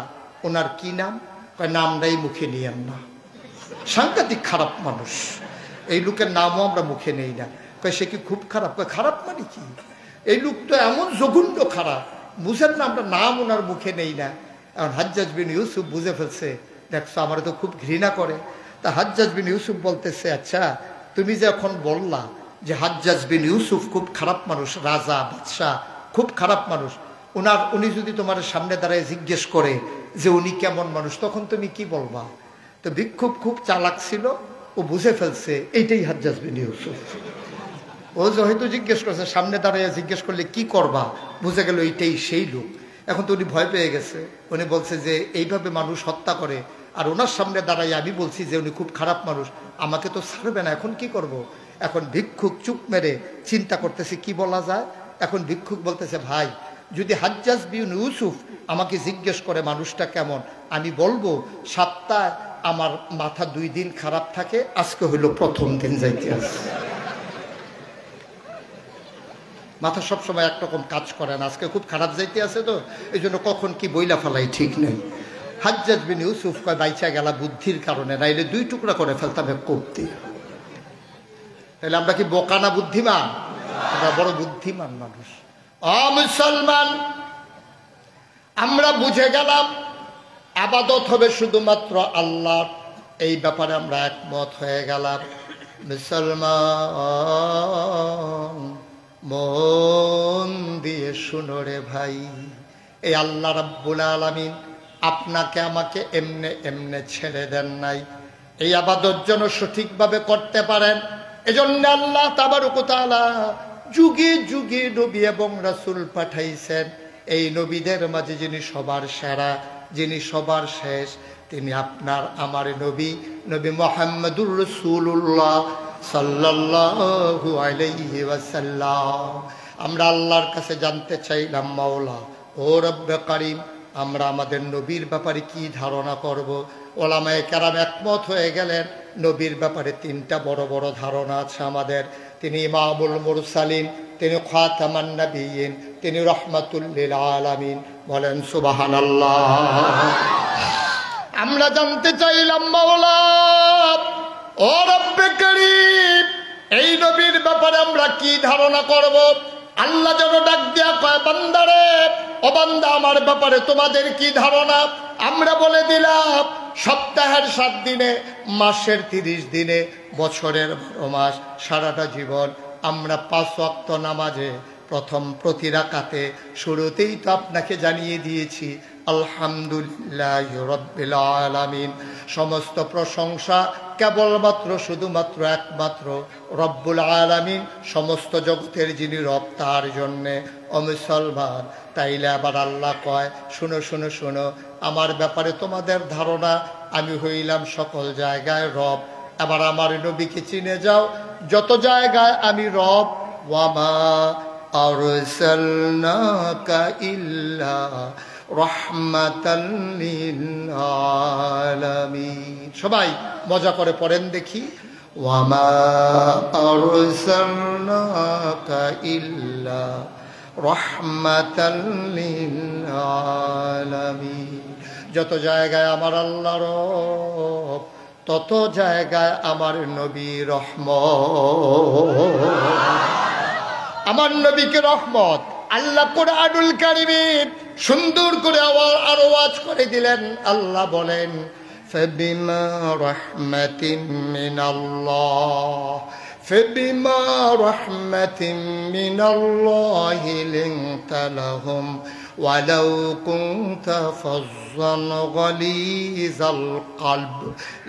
ওনার কি নাম? কয় নামটাই মুখে নিয়েন না, সাংঘাতিক খারাপ মানুষ, এই লোকের নামও আমরা মুখে নেই না। কয় সে কি খুব খারাপ? কয় খারাপ মানে কি, এই লোক তো এমন জঘন্য খারাপ, বুঝেন না আমরা নাম ওনার মুখে নেই না। এখন হাজ্জাজ বিন ইউসুফ বুঝে ফেলছে, দেখছো আমার তো খুব ঘৃণা করে। তা হাজ্জাজ বিন ইউসুফ বলতেছে আচ্ছা তুমি যে এখন বললা যে হাজ্জাজ বিন ইউসুফ খুব খারাপ মানুষ, রাজা বাদশাহ খুব খারাপ মানুষ, উনি যদি তোমার সামনে দাঁড়ায় জিজ্ঞেস করে যে উনি কেমন মানুষ, তখন তুমি কি বলবা? তো ভিক্ষুক খুব চালাক ছিল, ও বুঝে ফেলছে এইটাই হাজ্জাজ বিন ইউসুফ। ও যে হয়তো জিজ্ঞেস করছে, সামনে দাঁড়াইয়া জিজ্ঞেস করলে কি করবা, বুঝে গেল এইটাই সেই লোক। এখন তো উনি ভয় পেয়ে গেছে, উনি বলছে যে এইভাবে মানুষ হত্যা করে, আর ওনার সামনে দাঁড়াই আমি বলছি যে উনি খুব খারাপ মানুষ, আমাকে তো ছাড়বে না, এখন কি করব? এখন ভিক্ষুক চুপ মেরে চিন্তা করতেছে কি বলা যায়। এখন ভিক্ষুক বলতেছে ভাই যদি হাজ্জাজ বিন ইউসুফ আমাকে জিজ্ঞেস করে মানুষটা কেমন, আমি বলবো সপ্তাহে আমার মাথা 2 দিন খারাপ থাকে, আজকে হইল প্রথম দিন যাইতে আছে, মাথা সবসময় একরকম কাজ করে না, আজকে খুব খারাপ যাইতে আছে, তো এই জন্য কখন কি বইলা ফেলাই ঠিক নেই। হাজ্জাজ বিন ইউসুফ কয় বাইচা গেলা বুদ্ধির কারণে, নাইলে 2 টুকরা করে ফেলতাম এক কোপ দিয়ে। তাহলে আমরা কি বোকা না বুদ্ধিমান? আমরা বড় বুদ্ধিমান মানুষ। মুসলমান, আমরা বুঝে গেলাম আবাদত হবে শুধুমাত্র আল্লাহর, এই ব্যাপারে আমরা একমত হয়ে গেলাম। মুসলমান মন দিয়ে শুনো রে ভাই, এই আল্লাহ রাব্বুল আলামিন আপনাকে আমাকে এমনে এমনে ছেড়ে দেন নাই, এই আবাদত যেন সঠিকভাবে করতে পারেন, এজন্য আল্লাহ তাবারক ওয়া তাআলা যুগে যুগে নবী এবং রাসূল পাঠাইছেন। এই নবীদের মাঝে যিনি সবার সেরা, যিনি সবার শেষ, তিনি আপনার আমার নবী, নবী মুহাম্মদুর রাসূলুল্লাহ সাল্লাল্লাহু আলাইহি ওয়াসাল্লাম। আমরা আল্লাহর কাছে জানতে চাইলাম মাওলা ও রব্বে কারীম, আমরা আমাদের নবীর ব্যাপারে কি ধারণা করব? ওলামায়ে কেরাম একমত হয়ে গেলেন নবীর ব্যাপারে 3টা বড় বড় ধারণা আছে আমাদের। তিনি ইমামুল মুরসালিন, তিনি খাতামান নবিয়্যিন, তিনি রাহমাতুল লিল আলামিন। বলেন সুবহানাল্লাহ। আমরা জানতে চাইলাম মাওলা ও রব্বে কারীম, এই নবীর ব্যাপারে আমরা কি ধারণা করব? আল্লাহ যেন ডাক দিয়া কয় বান্দারে, ও বান্দা আমার ব্যাপারে তোমাদের কি ধারণা? আমরা বলে দিলাম সপ্তাহের 7 দিনে, মাসের 30 দিনে, বছরের 12 মাস, সারাটা জীবন আমরা 5 ওয়াক্ত নামাজে প্রথম প্রতি রাকাতে শুরুতেই তো আপনাকে জানিয়ে দিয়েছি আলহামদুলিল্লাহি রাব্বিল আলামিন। সমস্ত প্রশংসা কেবলমাত্র শুধুমাত্র একমাত্র রব্বুল আলামিন, সমস্ত জগতের যিনি রব তার জন্যে। ও মুসলমান, তাইলে আবার আল্লাহ কয় শুনো শুনো শুনো, আমার ব্যাপারে তোমাদের ধারণা, আমি হইলাম সকল জায়গায় রব। এবার আমার নবীকে চিনে যাও, যত জায়গায় আমি রব। ওয়ামা আরসালনাকা ইল্লা রাহমাতাল লিল আলামিন। সবাই মজা করে পড়েন দেখি, ওয়ামা আরসালনাকা ইল্লা রাহমাতাল লিল আলামিন। যত জায়গায় আমার আল্লাহ রব, তত জায়গায় আমার নবী রহমত। আমার নবীকে রহমত। আল্লাহ কুরআনুল কারীমে সুন্দর করে আরো ওয়াজ করে দিলেন। আল্লাহ বলেন, ফাবিমা রাহমাতিন মিনাল্লাহ فبما رحمة من الله لنت لهم ولو كنت فظا غليظ القلب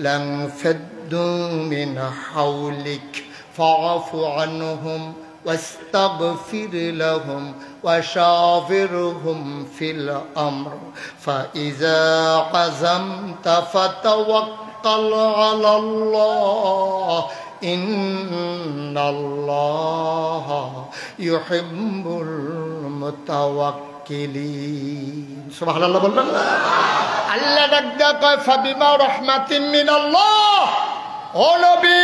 لانفضوا من حولك فاعف عنهم واستغفر لهم وشاورهم في الأمر فإذا عزمت فتوكل على الله ইন্নাল্লাহা ইউহিব্বুল মুতাওয়াক্কিলিন। সুবহানাল্লাহ বলবেন না? আল্লাহ ডাকদা কয় ফাবিমা রাহমাতিন মিনাল্লাহ, ও নবী,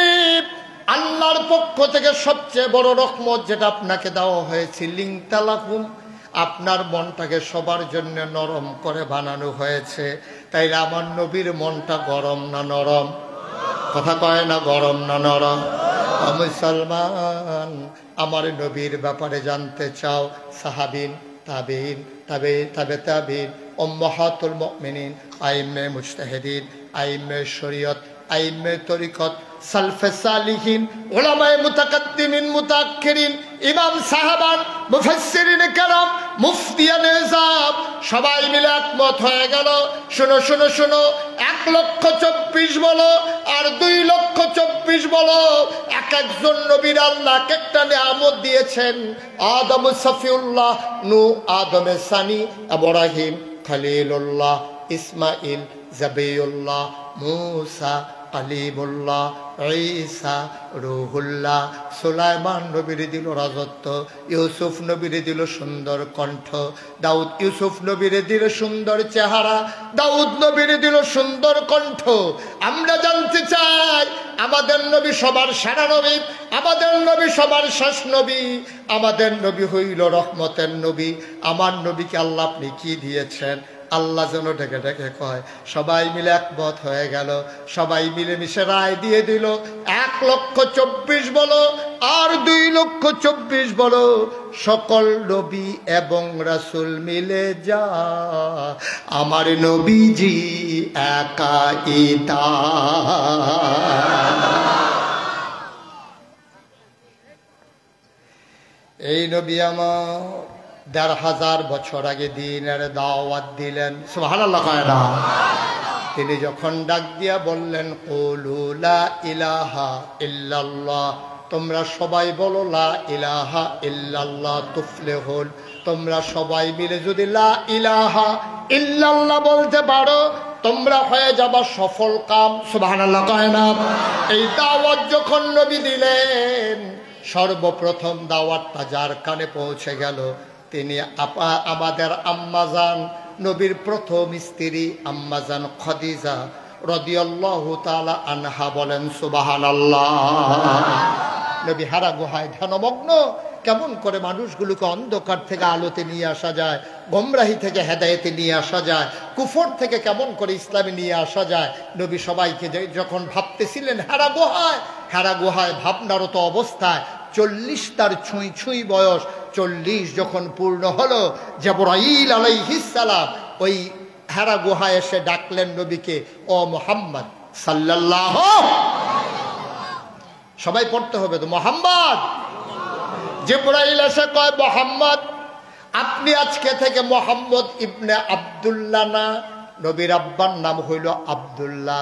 আল্লাহর পক্ষ থেকে সবচেয়ে বড় রহমত যেটা আপনাকে দেওয়া হয়েছে, লিংতালাকুম, আপনার মনটাকে সবার জন্য নরম করে বানানো হয়েছে। তাইলে আমার নবীর মনটা গরম না নরম? কথা কয় না, গরম না নরম? মুসলমান, আমার নবীর ব্যাপারে জানতে চাও? সাহাবিন, তাবিন, তাবিন, উম্মাহাতুল মুমিনিন, আইম্মে মুজতাহিদিন, আইম্মে শরীয়ত, আইম্মে তরিকত, সালফে সালিহিন, উলামায়ে মুতাকাদ্দিমিন, মুতাআখিরিন, ইমাম সাহাবান, মুফাসসিরিন কেরাম, মুফতিয়ানে নিজাম, সবাই মিলে একমত হয়ে গেল। শোনো শোনো শোনো, 1,24,000 বলো আর 2,24,000 বলো, এক একজন নবীর আল্লাহ এক একটা নিয়ামত দিয়েছেন। আদম সফিউল্লাহ, নূহ আদমে সানি, ইব্রাহিম খলিলুল্লাহ, ইসমাইল জাবিউল্লাহ, মূসা কালিমুল্লাহ, ঈসা রূহুল্লাহ, সুলাইমান নবীর দিল রাজত্ব, ইউসুফ নবীর দিল সুন্দর কণ্ঠ, দাউদ ইউসুফ নবীর দিল সুন্দর চেহারা, দাউদ নবীর দিল সুন্দর কণ্ঠ। আমরা জানতে চাই, আমাদের নবী সবার সেরা নবী, আমাদের নবী সবার শেষ নবী, আমাদের নবী হইল রহমতের নবী। আমার নবীকে আল্লাহ আপনি কি দিয়েছেন? আল্লাহ যেন ডেকে ডেকে কয়। সবাই মিলে একমত হয়ে গেল, সবাই মিলে মিশে রায় দিয়ে দিল। 1,24,000 বলো আর 2,24,000 বলো, সকল নবী এবং রাসূল মিলে যা আমার নবীজি একাইতা। এই নবী আমার 1,500 বছর আগে দ্বীনের দাওয়াত দিলেন। সুবহানাল্লাহ কয় না? তিনি যখন ডাক দিয়া বললেন, কুলু লা ইলাহা ইল্লাল্লাহ, তোমরা সবাই বলো লা ইলাহা ইল্লাল্লাহ তুফলিহুন, তোমরা সবাই মিলে যদি লা ইলাহা ইল্লাল্লাহ বলতে পারো, তোমরা হয়ে যাবা সফল কাম। সুবহানাল্লাহ কয় না? এই দাওয়াত যখন নবী দিলেন, সর্বপ্রথম দাওয়াতটা যার কানে পৌঁছে গেল, তিনি আমাদের আম্মাজান, নবীর প্রথম স্ত্রী আম্মাজান খাদিজা রাদিয়াল্লাহু তাআলা আনহা। বলেন সুবহানাল্লাহ। নবী হারা গুহায় ধ্যানমগ্ন। কেমন করে মানুষগুলোকে অন্ধকার থেকে আলোতে নিয়ে আসা যায়, গোমরাহি থেকে হেদায়েতে নিয়ে আসা যায়, কুফর থেকে কেমন করে ইসলামে নিয়ে আসা যায়। নবী সবাইকে যখন ভাবতেছিলেন হেরা গুহায় ভাবনারত অবস্থায়, 40 তার ছুঁই ছুঁই বয়স, 40 যখন পূর্ণ হলো, জিবরাইল আলাইহিস সালাম ওই হেরা গুহায় এসে ডাকলেন নবীকে, ও মুহাম্মদ সাল্লাল্লাহু, সবাই পড়তে হবে তো, মুহাম্মদ। জিবরাইল এসে কয়, মুহাম্মদ, আপনি আজকে থেকে মুহাম্মদ ইবনে আব্দুল্লাহ না। নবীর আব্বার নাম হইল আব্দুল্লাহ।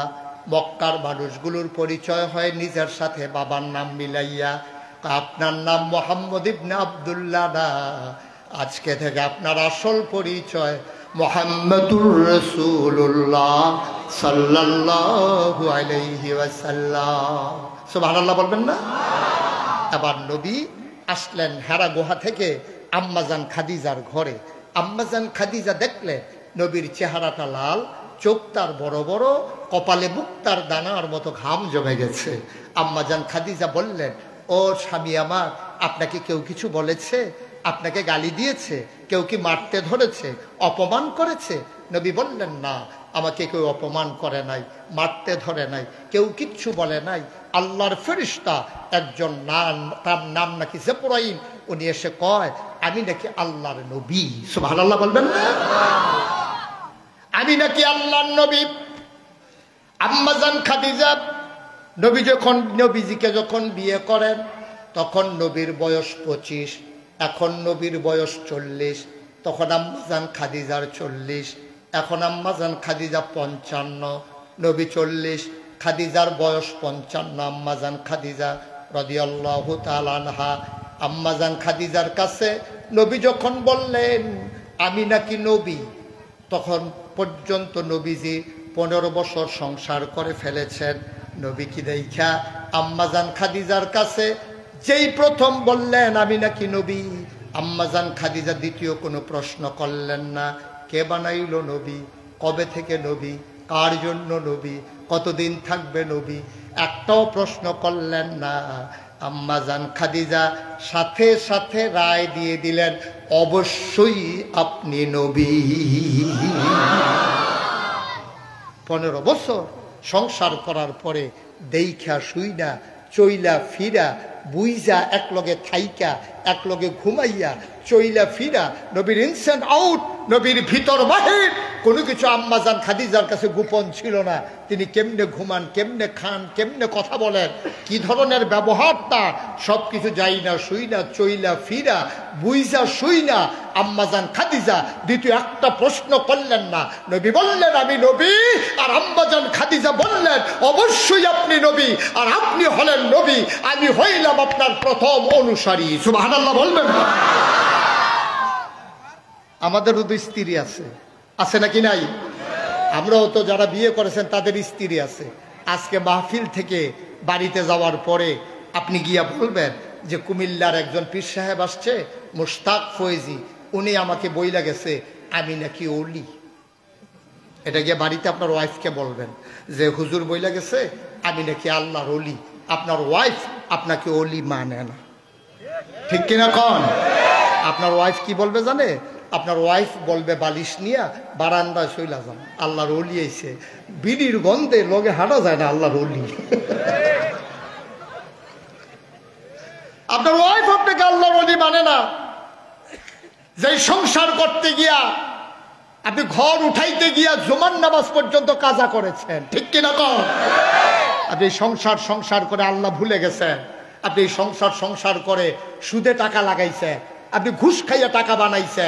মক্কার মানুষগুলোর পরিচয় হয় নিজের সাথে বাবার নাম মিলাইয়া। আপনার নাম মুহাম্মদ ইবনে আব্দুল্লাহ না, আজকে থেকে আপনার আসল পরিচয় মুহাম্মাদুর রাসূলুল্লাহ সাল্লাল্লাহু আলাইহি ওয়াসাল্লাম। সুবহানাল্লাহ বলবেন না? এবার নবী আসলেন হেরা গুহা থেকে আম্মাজান খাদিজার ঘরে। আম্মাজান খাদিজা দেখলেন নবীর চেহারাটা লাল, চোখ তার বড় বড়, কপালে মুক্তার দানার মতো ঘাম জমে গেছে। আম্মাজান খাদিজা বললেন, ও স্বামী আমার, আপনাকে কেউ কিছু বলেছে? আপনাকে গালি দিয়েছে, কেউ কি মারতে ধরেছে, অপমান করেছে? নবী বললেন, না, আমাকে কেউ অপমান করে নাই, মারতে ধরে নাই, কেউ কিচ্ছু বলে নাই। আল্লাহর ফেরেশতা একজন, তার নাম নাকি জিবরাইল, উনি এসে কয়, আমি নাকি আল্লাহর নবী। সুবহানাল্লাহ বলবেন না? আমি নাকি আল্লাহর নবী। আম্মাজান খাদিজা, নবীজিকে যখন বিয়ে করেন তখন নবীর বয়স 25, এখন নবীর বয়স 40, তখন আম্মাজান খাদিজার 40, এখন আম্মাজান খাদিজা 55, নবী 40, খাদিজার বয়স 55, আম্মাজান খাদিজা রাদিয়াল্লাহু তাআলা আনহা। আম্মাজান খাদিজার কাছে নবী যখন বললেন আমি নাকি নবী, তখন পর্যন্ত নবীজি 15 বছর সংসার করে ফেলেছেন। নবী কি দেখা আম্মাজান খাদিজার কাছে যেই প্রথম বললেন আমি নাকি নবী, আম্মাজান খাদিজা দ্বিতীয় কোনো প্রশ্ন করলেন না। কে বানাইলো নবী, কবে থেকে নবী, কার জন্য নবী, কতদিন থাকবে নবী, একটাও প্রশ্ন করলেন না। আম্মাজান খাদিজা সাথে সাথে রায় দিয়ে দিলেন, অবশ্যই আপনি নবী। 15 বছর সংসার করার পরে দেইখা শুইনা চইলা ফিরা বুইজা একলগে থাইকা একলগে ঘুমাইয়া চইলা ফিরা নবীর ইনসেন্ট আউট, নবীর ভিতর বাহির কোনো কিছু আম্মাজান খাদিজার কাছে গোপন ছিল না। তিনি কেমনে ঘুমান, কেমনে খান, কেমনে কথা বলেন, কি ধরনের ব্যবহার তার, সব কিছু যাই না শুই না চইলা ফিরা বুইজা শুই না আম্মাজান খাদিজা দ্বিতীয় একটা প্রশ্ন করলেন না। নবী বললেন আমি নবী, আর আম্মাজান খাদিজা বললেন অবশ্যই আপনি নবী, আর আপনি হলেন নবী, আমি হইলাম আপনার প্রথম অনুসারী। সুবহানাল্লাহ বলবেন? আমাদেরও তো স্ত্রী আছে, আছে নাকি নাই? আমরাও তো যারা বিয়ে করেছেন তাদের স্ত্রী আছে। আজকে মাহফিল থেকে বাড়িতে যাওয়ার পরে আপনি গিয়া বলবেন যে কুমিল্লার একজন পীর সাহেব আসছে, মুশতাক ফয়েজি, উনি আমাকে বইলা গেছে আমি নাকি ওলি। এটা গিয়ে বাড়িতে আপনার ওয়াইফকে বলবেন যে হুজুর বইলা গেছে আমি নাকি আল্লাহর ওলি। আপনার ওয়াইফ আপনাকে ওলি মানে না, ঠিক কিনা কন? আপনার ওয়াইফ কি বলবে জানে? আপনার ওয়াইফ বলবে বালিশ নিয়া বারান্দায় শৈলা যান, আল্লাহর ওলি আইছে, বিড়ির গন্ধে লগে হাঁটা যায় না আল্লাহর ওলি। আপনার ওয়াইফ আপনাকে আল্লাহর ওলি মানে না। যে সংসার করতে গিয়া আপনি ঘর উঠাইতে গিয়া জুমার নামাজ পর্যন্ত কাজা করেছেন, ঠিক কিনা কন? আপনি সংসার করে আল্লাহ ভুলে গেছেন। আপনি সংসার করে সুদে টাকা লাগাইছে, আপনি ঘুষ খাইয়া টাকা বানাইছে,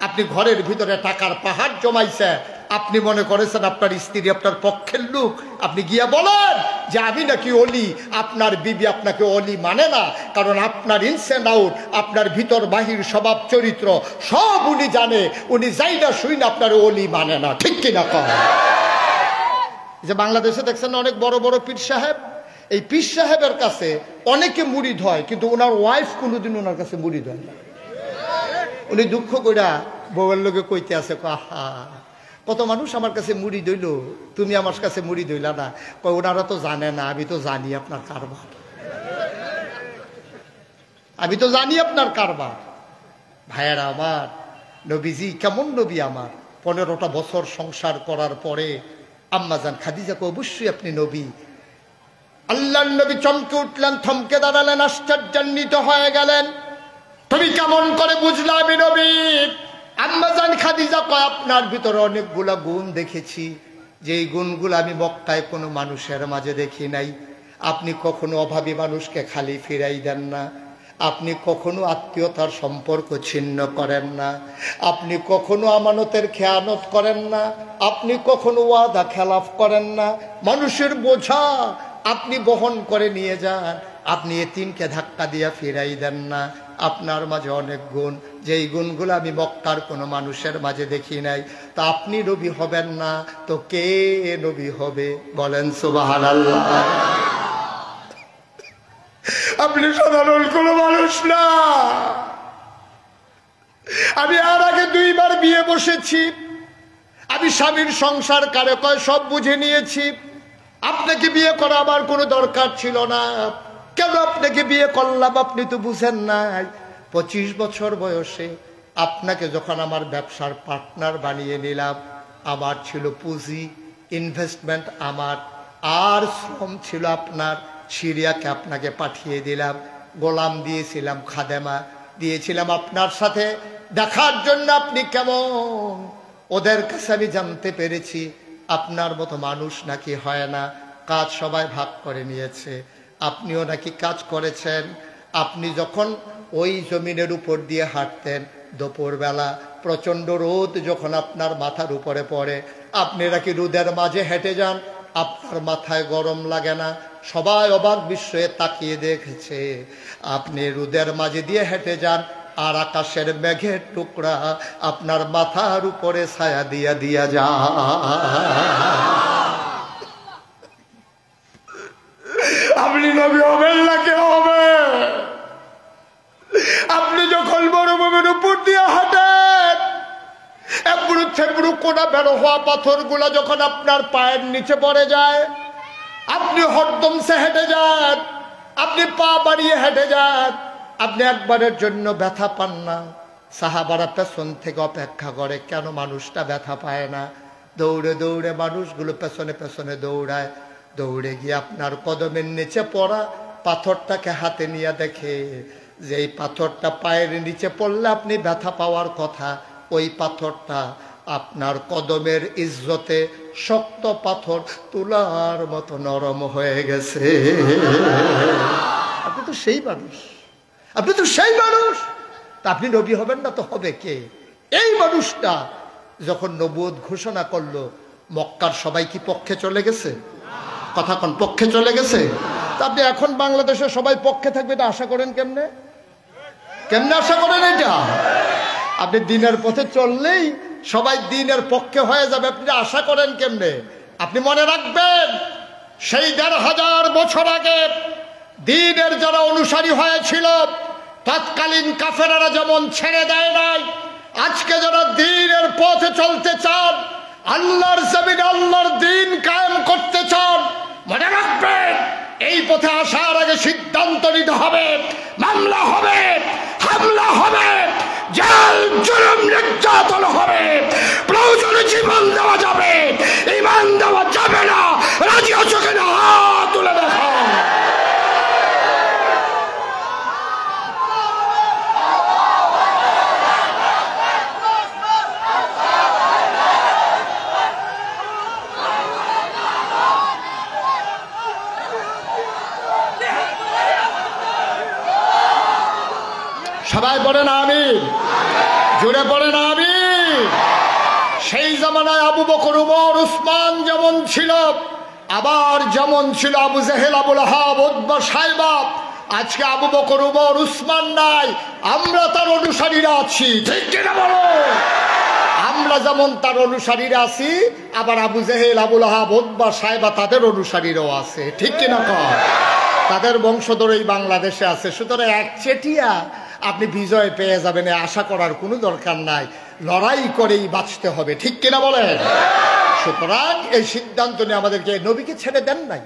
আপনি ঘরের ভিতরে টাকার পাহাড় জমাইছে। আপনি মনে করেছেন আপনার স্ত্রী আপনার পক্ষের লোক, আপনি গিয়া বলেন যে আমি নাকি অলি। আপনার বিবি আপনাকে অলি মানে না, কারণ আপনার ইনসেন্ট আউট, আপনার ভিতর বাহির স্বভাব চরিত্র সব উনি জানে। উনি যাই না শুই না আপনার অলি মানে না, ঠিক কিনা কন? যে বাংলাদেশে দেখছেন অনেক বড় বড় পীর সাহেব, এই পীর সাহেবের কাছে অনেকে মুরিদ হয়, কিন্তু ওনার ওয়াইফ কোনোদিন ওনার কাছে মুরিদ হয় না। উনি দুঃখ কইরা বউয়ের লোকে কইতে আছে, আহা কত মানুষ আমার কাছে মুরিদ হইল, তুমি আমার কাছে মুরিদ হইলা না। কই ওনারা তো জানে না, আমি তো জানি আপনার কারবার, আমি তো জানি আপনার কারবার। ভাইয়েরা আমার, নবীজি কেমন নবী আমার, 15টা বছর সংসার করার পরে আম্মাজান খাদিজাকে অবশ্যই আপনি নবী। আল্লাহর নবী চমকে উঠলেন, থমকে দাঁড়ালেন, আশ্চর্যান্বিত হয়ে গেলেন। তুমি কেমন করে বুঝলা আমি নবী? আম্মাজান খাদিজা কয় আপনার ভিতরে অনেকগুলা গুণ দেখেছি, যেই গুণগুলো আমি মক্কায় কোনো মানুষের মাঝে দেখি নাই। আপনি কখনো অভাবী মানুষকে খালি ফিরাই দেন না, আপনি কখনো আত্মীয়তার সম্পর্ক ছিন্ন করেন না, আপনি কখনো আমানতের খেয়ানত করেন না, আপনি কখনো ওয়াদা খেলাফ করেন না, মানুষের বোঝা আপনি বহন করে নিয়ে যান, আপনি এতিমকে ধাক্কা দিয়া ফিরাই দেন না। আপনার মাঝে অনেক গুণ, যেই গুণগুলো আমি মক্কার কোনো মানুষের মাঝে দেখি নাই। তা আপনি নবী হবেন না তো কে নবী হবে? বলেন সুবহানাল্লাহ। আপনি সাধারণ কোনো মানুষ না। আমি আর আগে 2 বার বিয়ে বসেছি, আমি স্বামীর সংসার কারে কয় সব বুঝে নিয়েছি। আপনাকে বিয়ে করা আমার কোনো দরকার ছিল না, কেন আপনাকে বিয়ে করলাম আপনি তো বুঝেন নাই। 25 বছর বয়সে আপনাকে যখন আমার ব্যবসার পার্টনার বানিয়ে নিলাম, আমার ছিল পুঁজি, ইনভেস্টমেন্ট আমার, আর শ্রম ছিল আপনার। সিরিয়াকে আপনাকে পাঠিয়ে দিলাম, গোলাম দিয়েছিলাম, খাদেমা দিয়েছিলাম আপনার সাথে দেখার জন্য আপনি কেমন। ওদের কাছে আমি জানতে পেরেছি আপনার মতো মানুষ নাকি হয় না। কাজ সবাই ভাগ করে নিয়েছে, আপনিও নাকি কাজ করেছেন। আপনি যখন ওই জমিনের উপর দিয়ে হাঁটতেন, দুপুরবেলা প্রচণ্ড রোদ যখন আপনার মাথার উপরে পড়ে, আপনি নাকি রোদের মাঝে হেঁটে যান, আপনার মাথায় গরম লাগে না। সবাই অবাক বিস্ময়ে তাকিয়ে দেখেছে আপনি রোদের মাঝে দিয়ে হেঁটে যান, আর আকাশের মেঘের টুকরা আপনার মাথার উপরে ছায়া দিয়া দিয়া যায়। আপনি নবী হবেন না কে হবে? আপনি যখন মরুভূমির উপর দিয়ে হাঁটেন, এবড়ো থেবড়ো কোনা বেরো হওয়া পাথরগুলা যখন আপনার পায়ের নিচে পড়ে যায়, আপনি হরদম সে হেঁটে যান, আপনি পা বাড়িয়ে হেঁটে যান, আপনি একবারের জন্য ব্যথা পান না। সাহাবারা পেছন থেকে অপেক্ষা করে কেন মানুষটা ব্যথা পায় না। দৌড়ে দৌড়ে মানুষগুলো পেছনে পেছনে দৌড়ায়, দৌড়ে গিয়ে আপনার কদমের নিচে পড়া পাথরটাকে হাতে নিয়ে দেখে যে এই পাথরটা পায়ের নিচে পড়লে আপনি ব্যথা পাওয়ার কথা, ওই পাথরটা আপনার কদমের ইজ্জতে শক্ত পাথর তুলার মতো নরম হয়ে গেছে। আপনি তো সেই মানুষ, আপনি তো সেই মানুষ। তা আপনি নবী হবেন না তো হবে কে? এই মানুষটা যখন নবুয়ত ঘোষণা করলো, মক্কার সবাই কি পক্ষে চলে গেছে? কথা কোন পক্ষে চলে গেছে? তা আপনি এখন বাংলাদেশের সবাই পক্ষে থাকবে এটা আশা করেন কেমনে? কেমনে আশা করেন এটা? আপনি দিনের পথে চললেই সবাই দিনের পক্ষে হয়ে যাবে, আপনি আশা করেন কেমনে? আপনি মনে রাখবেন, সেই ১৫০০ বছর আগে দ্বীনের যারা অনুসারী হয়েছিল, তৎকালীন কাফেরারা যেমন ছেড়ে দেয় নাই, আজকে যারা দ্বীনের পথে চলতে চান, আল্লাহর জমিনে আল্লাহর দ্বীন কায়েম করতে চান, মনে রাখবেন এই পথে আসার আগে সিদ্ধান্ত নিতে হবে। মামলা হবে, হামলা হবে, জেল জুলুম নির্যাতন হবে, প্রয়োজনে জীবন দেওয়া যাবে, ঈমান দেওয়া যাবে না। রাজি আছো কিনা? হাত তুলে দেখো। সবাই পড়েন আমিন, জোরে পড়েন আমিন। সেই জামানায় আবু বকর, উমর, উসমান যেমন ছিল, আবার যেমন ছিল আবু জেহেল, আবুল আহাব, উতবা, সাইবা। আজকে আবু বকর, উমর, উসমান নাই, আমরা তার অনুসারীরা আছি। ঠিক কিনা বলো? আমরা যেমন তার অনুসারীরা আছি, আবার আবু জেহেল, আবুল আহাব, উতবা, সাইবা তাদের অনুসারীরাও আছে। ঠিক কিনা কর? তাদের বংশধর এই বাংলাদেশে আছে। সুতরাং একচেটিয়া আপনি বিজয় পেয়ে যাবেন আশা করার কোনো দরকার নাই, লড়াই করেই বাঁচতে হবে। ঠিক কিনা বলেন? সুতরাং এই সিদ্ধান্ত নিয়ে আমাদেরকে নবীকে ছেড়ে দেন নাই।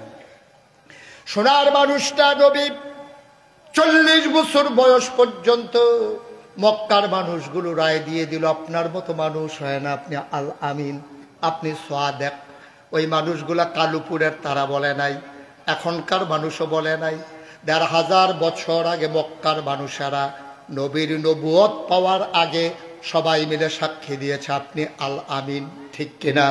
সোনার মানুষটা নবী 40 বছর বয়স পর্যন্ত মক্কার মানুষগুলো রায় দিয়ে দিল আপনার মতো মানুষ হয় না, আপনি আল আমিন, আপনি সাদেক। ওই মানুষগুলা কালুপুরের তারা বলে নাই, এখনকার মানুষও বলে নাই। ১৫০০ বছর আগে মক্কার মানুষেরা নবীর নবুয়ত পাওয়ার আগে সবাই মিলে সাক্ষী দিয়েছে আপনি আল আমিন। ঠিক কিনা?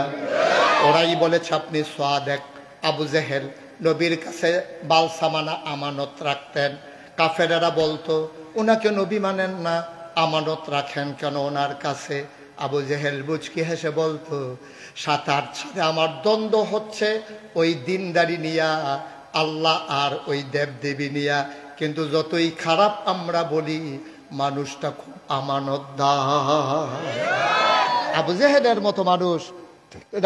ওরাই বলেছে আপনি সাদেক। আবু জেহেল নবীর কাছে বালসামানা আমানত রাখতেন। কাফেরেরা বলতো ওনাকে নবী মানেন না, আমানত রাখেন কেন ওনার কাছে? আবু জেহেল বুঝকি হেসে বলতো, ৭-৮ ছেড়ে আমার দ্বন্দ্ব হচ্ছে ওই দিনদারি নিয়া, আল্লাহ আর ওই দেবদেবী নিয়া। কিন্তু যতই খারাপ আমরা বলি, মানুষটা খুব আমানতদার। আবু জেহেলের মতো মানুষ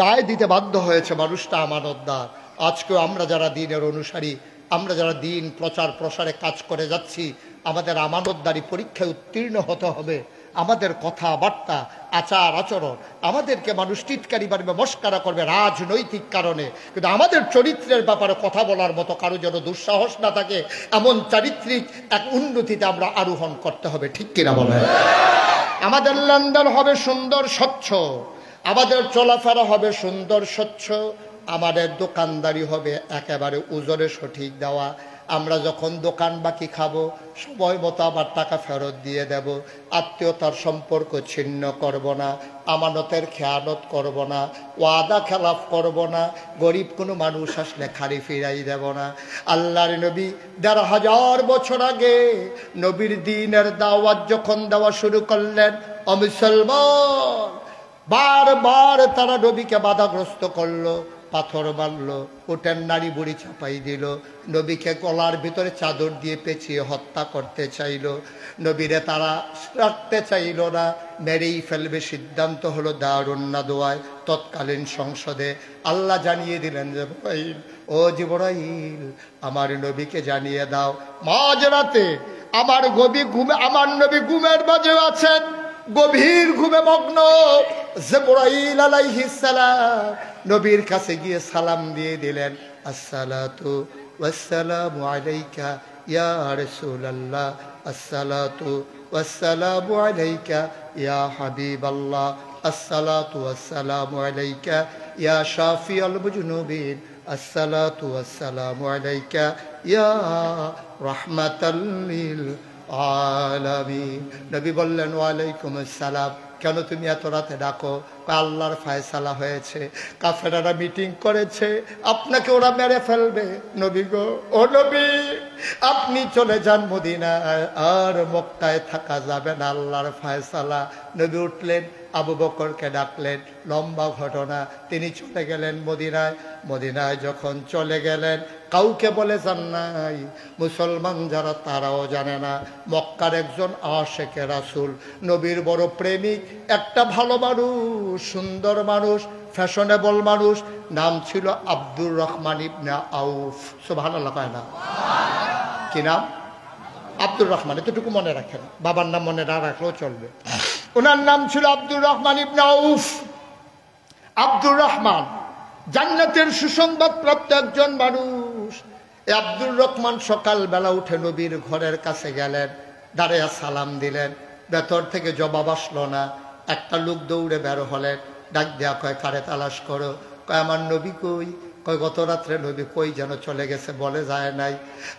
রায় দিতে বাধ্য হয়েছে মানুষটা আমানতদার। আজকেও আমরা যারা দ্বীনের অনুসারী, আমরা যারা দ্বীন প্রচার প্রসারে কাজ করে যাচ্ছি, আমাদের আমানতদারি পরীক্ষায় উত্তীর্ণ হতে হবে। আমাদের কথাবার্তা, আচার আচরণ, আমাদেরকে মানুষ টিটকারি মারবে, মস্কারা করবে রাজনৈতিক কারণে, কিন্তু আমাদের চরিত্রের ব্যাপারে কথা বলার মতো কারো যেন দুঃসাহস না থাকে, এমন চারিত্রিক এক উন্নতিতে আমরা আরোহণ করতে হবে। ঠিক কিনা বলেন? আমাদের লেনদেন হবে সুন্দর স্বচ্ছ, আমাদের চলাফেরা হবে সুন্দর স্বচ্ছ, আমাদের দোকানদারি হবে একেবারে উজরে সঠিক দেওয়া। আমরা যখন দোকান বাকি খাবো সময় মতো আবার টাকা ফেরত দিয়ে দেব। আত্মীয়তার সম্পর্ক ছিন্ন করব না, আমানতের খেয়ানত করব না, ওয়াদা খেলাফ করব না, গরিব কোনো মানুষ আসলে খালি ফিরাই দেব না। আল্লাহর নবী ১৫০০ বছর আগে নবীর দ্বীনের দাওয়াত যখন দেওয়া শুরু করলেন, অমুসলমান বারবার তারা নবীকে বাধাগ্রস্ত করলো, পাথর মারলো, উটের নাড়ি বুড়ি চাপাই দিল, নবীকে গলার ভিতরে চাদর দিয়ে পেঁচিয়ে হত্যা করতে চাইল, নবীরে তারা রাখতে চাইল না, মেরেই ফেলবে। সিদ্ধান্ত হলো দারুন নাদওয়ায় তৎকালীন সংসদে আল্লাহ জানিয়ে দিলেন, জিবরাইল, ও জিবরাইল, আমার নবীকে জানিয়ে দাও মাঝরাতে আমার নবী ঘুমের মাঝে আছেন, গভীর ঘুমে মগ্ন। জিবরাইল আলাইহিস সালাম নবীর কাছে গিয়ে সালাম দিয়ে দিলেন, আসসালাতু ওয়াসসালামু আলাইকা ইয়া রাসূলুল্লাহ, আসসালাতু ওয়াসসালামু আলাইকা ইয়া হাবিবাল্লাহ, আসসালাতু ওয়াসসালামু আলাইকা ইয়া শাফিউল মুজনুবিন, আসসালাতু ওয়াসসালামু আলাইকা ইয়া রাহমাতাল লিল আলামিন। নবী বললেন, ওয়ালাইকুম আসসালাম। কেন তুমি এত রাতে ডাকো? আল্লাহর ফায়সালা হয়েছে, কাফেরারা মিটিং করেছে, আপনাকে ওরা মেরে ফেলবে। নবী গো, ও নবী, আপনি চলে যান মদিনায়, আর মক্কায় থাকা যাবে না, আল্লাহর ফায়সালা। নবী উঠলেন, আবু বকরকে ডাকলেন, লম্বা ঘটনা। তিনি চলে গেলেন মদিনায়। মদিনায় যখন চলে গেলেন, কাউকে বলে যান নাই, মুসলমান যারা তারাও জানে না। মক্কার একজন আশিকে রাসূল, নবীর বড় প্রেমিক, একটা ভালো মানুষ, সুন্দর মানুষ, ফ্যাশনেবল মানুষ, নাম ছিল আব্দুর রহমান ইবনে আউফ। সুবহানাল্লাহ কয় না? কি নাম? আব্দুর রহমান। এতটুকু মনে রাখেন, বাবার নাম মনে না রাখলেও চলবে। ওনার নাম ছিল আব্দুর রহমান ইবনে আউফ। আব্দুর রহমান জান্নাতের সুসংবাদ প্রাপ্ত একজন মানুষ। এই আব্দুর রহমান সকালবেলা উঠে নবীর ঘরের কাছে গেলেন, দাঁড়িয়ে সালাম দিলেন। ভেতর থেকে জবাব আসলো না। একটা লোক দৌড়ে বের হলেন, ডাক দেয়া, কয় কারে তালাশ করো? কয় আমার নবী কই? কয় গত রাত্রে নবী কই যেন চলে গেছে, বলে যায় নাই।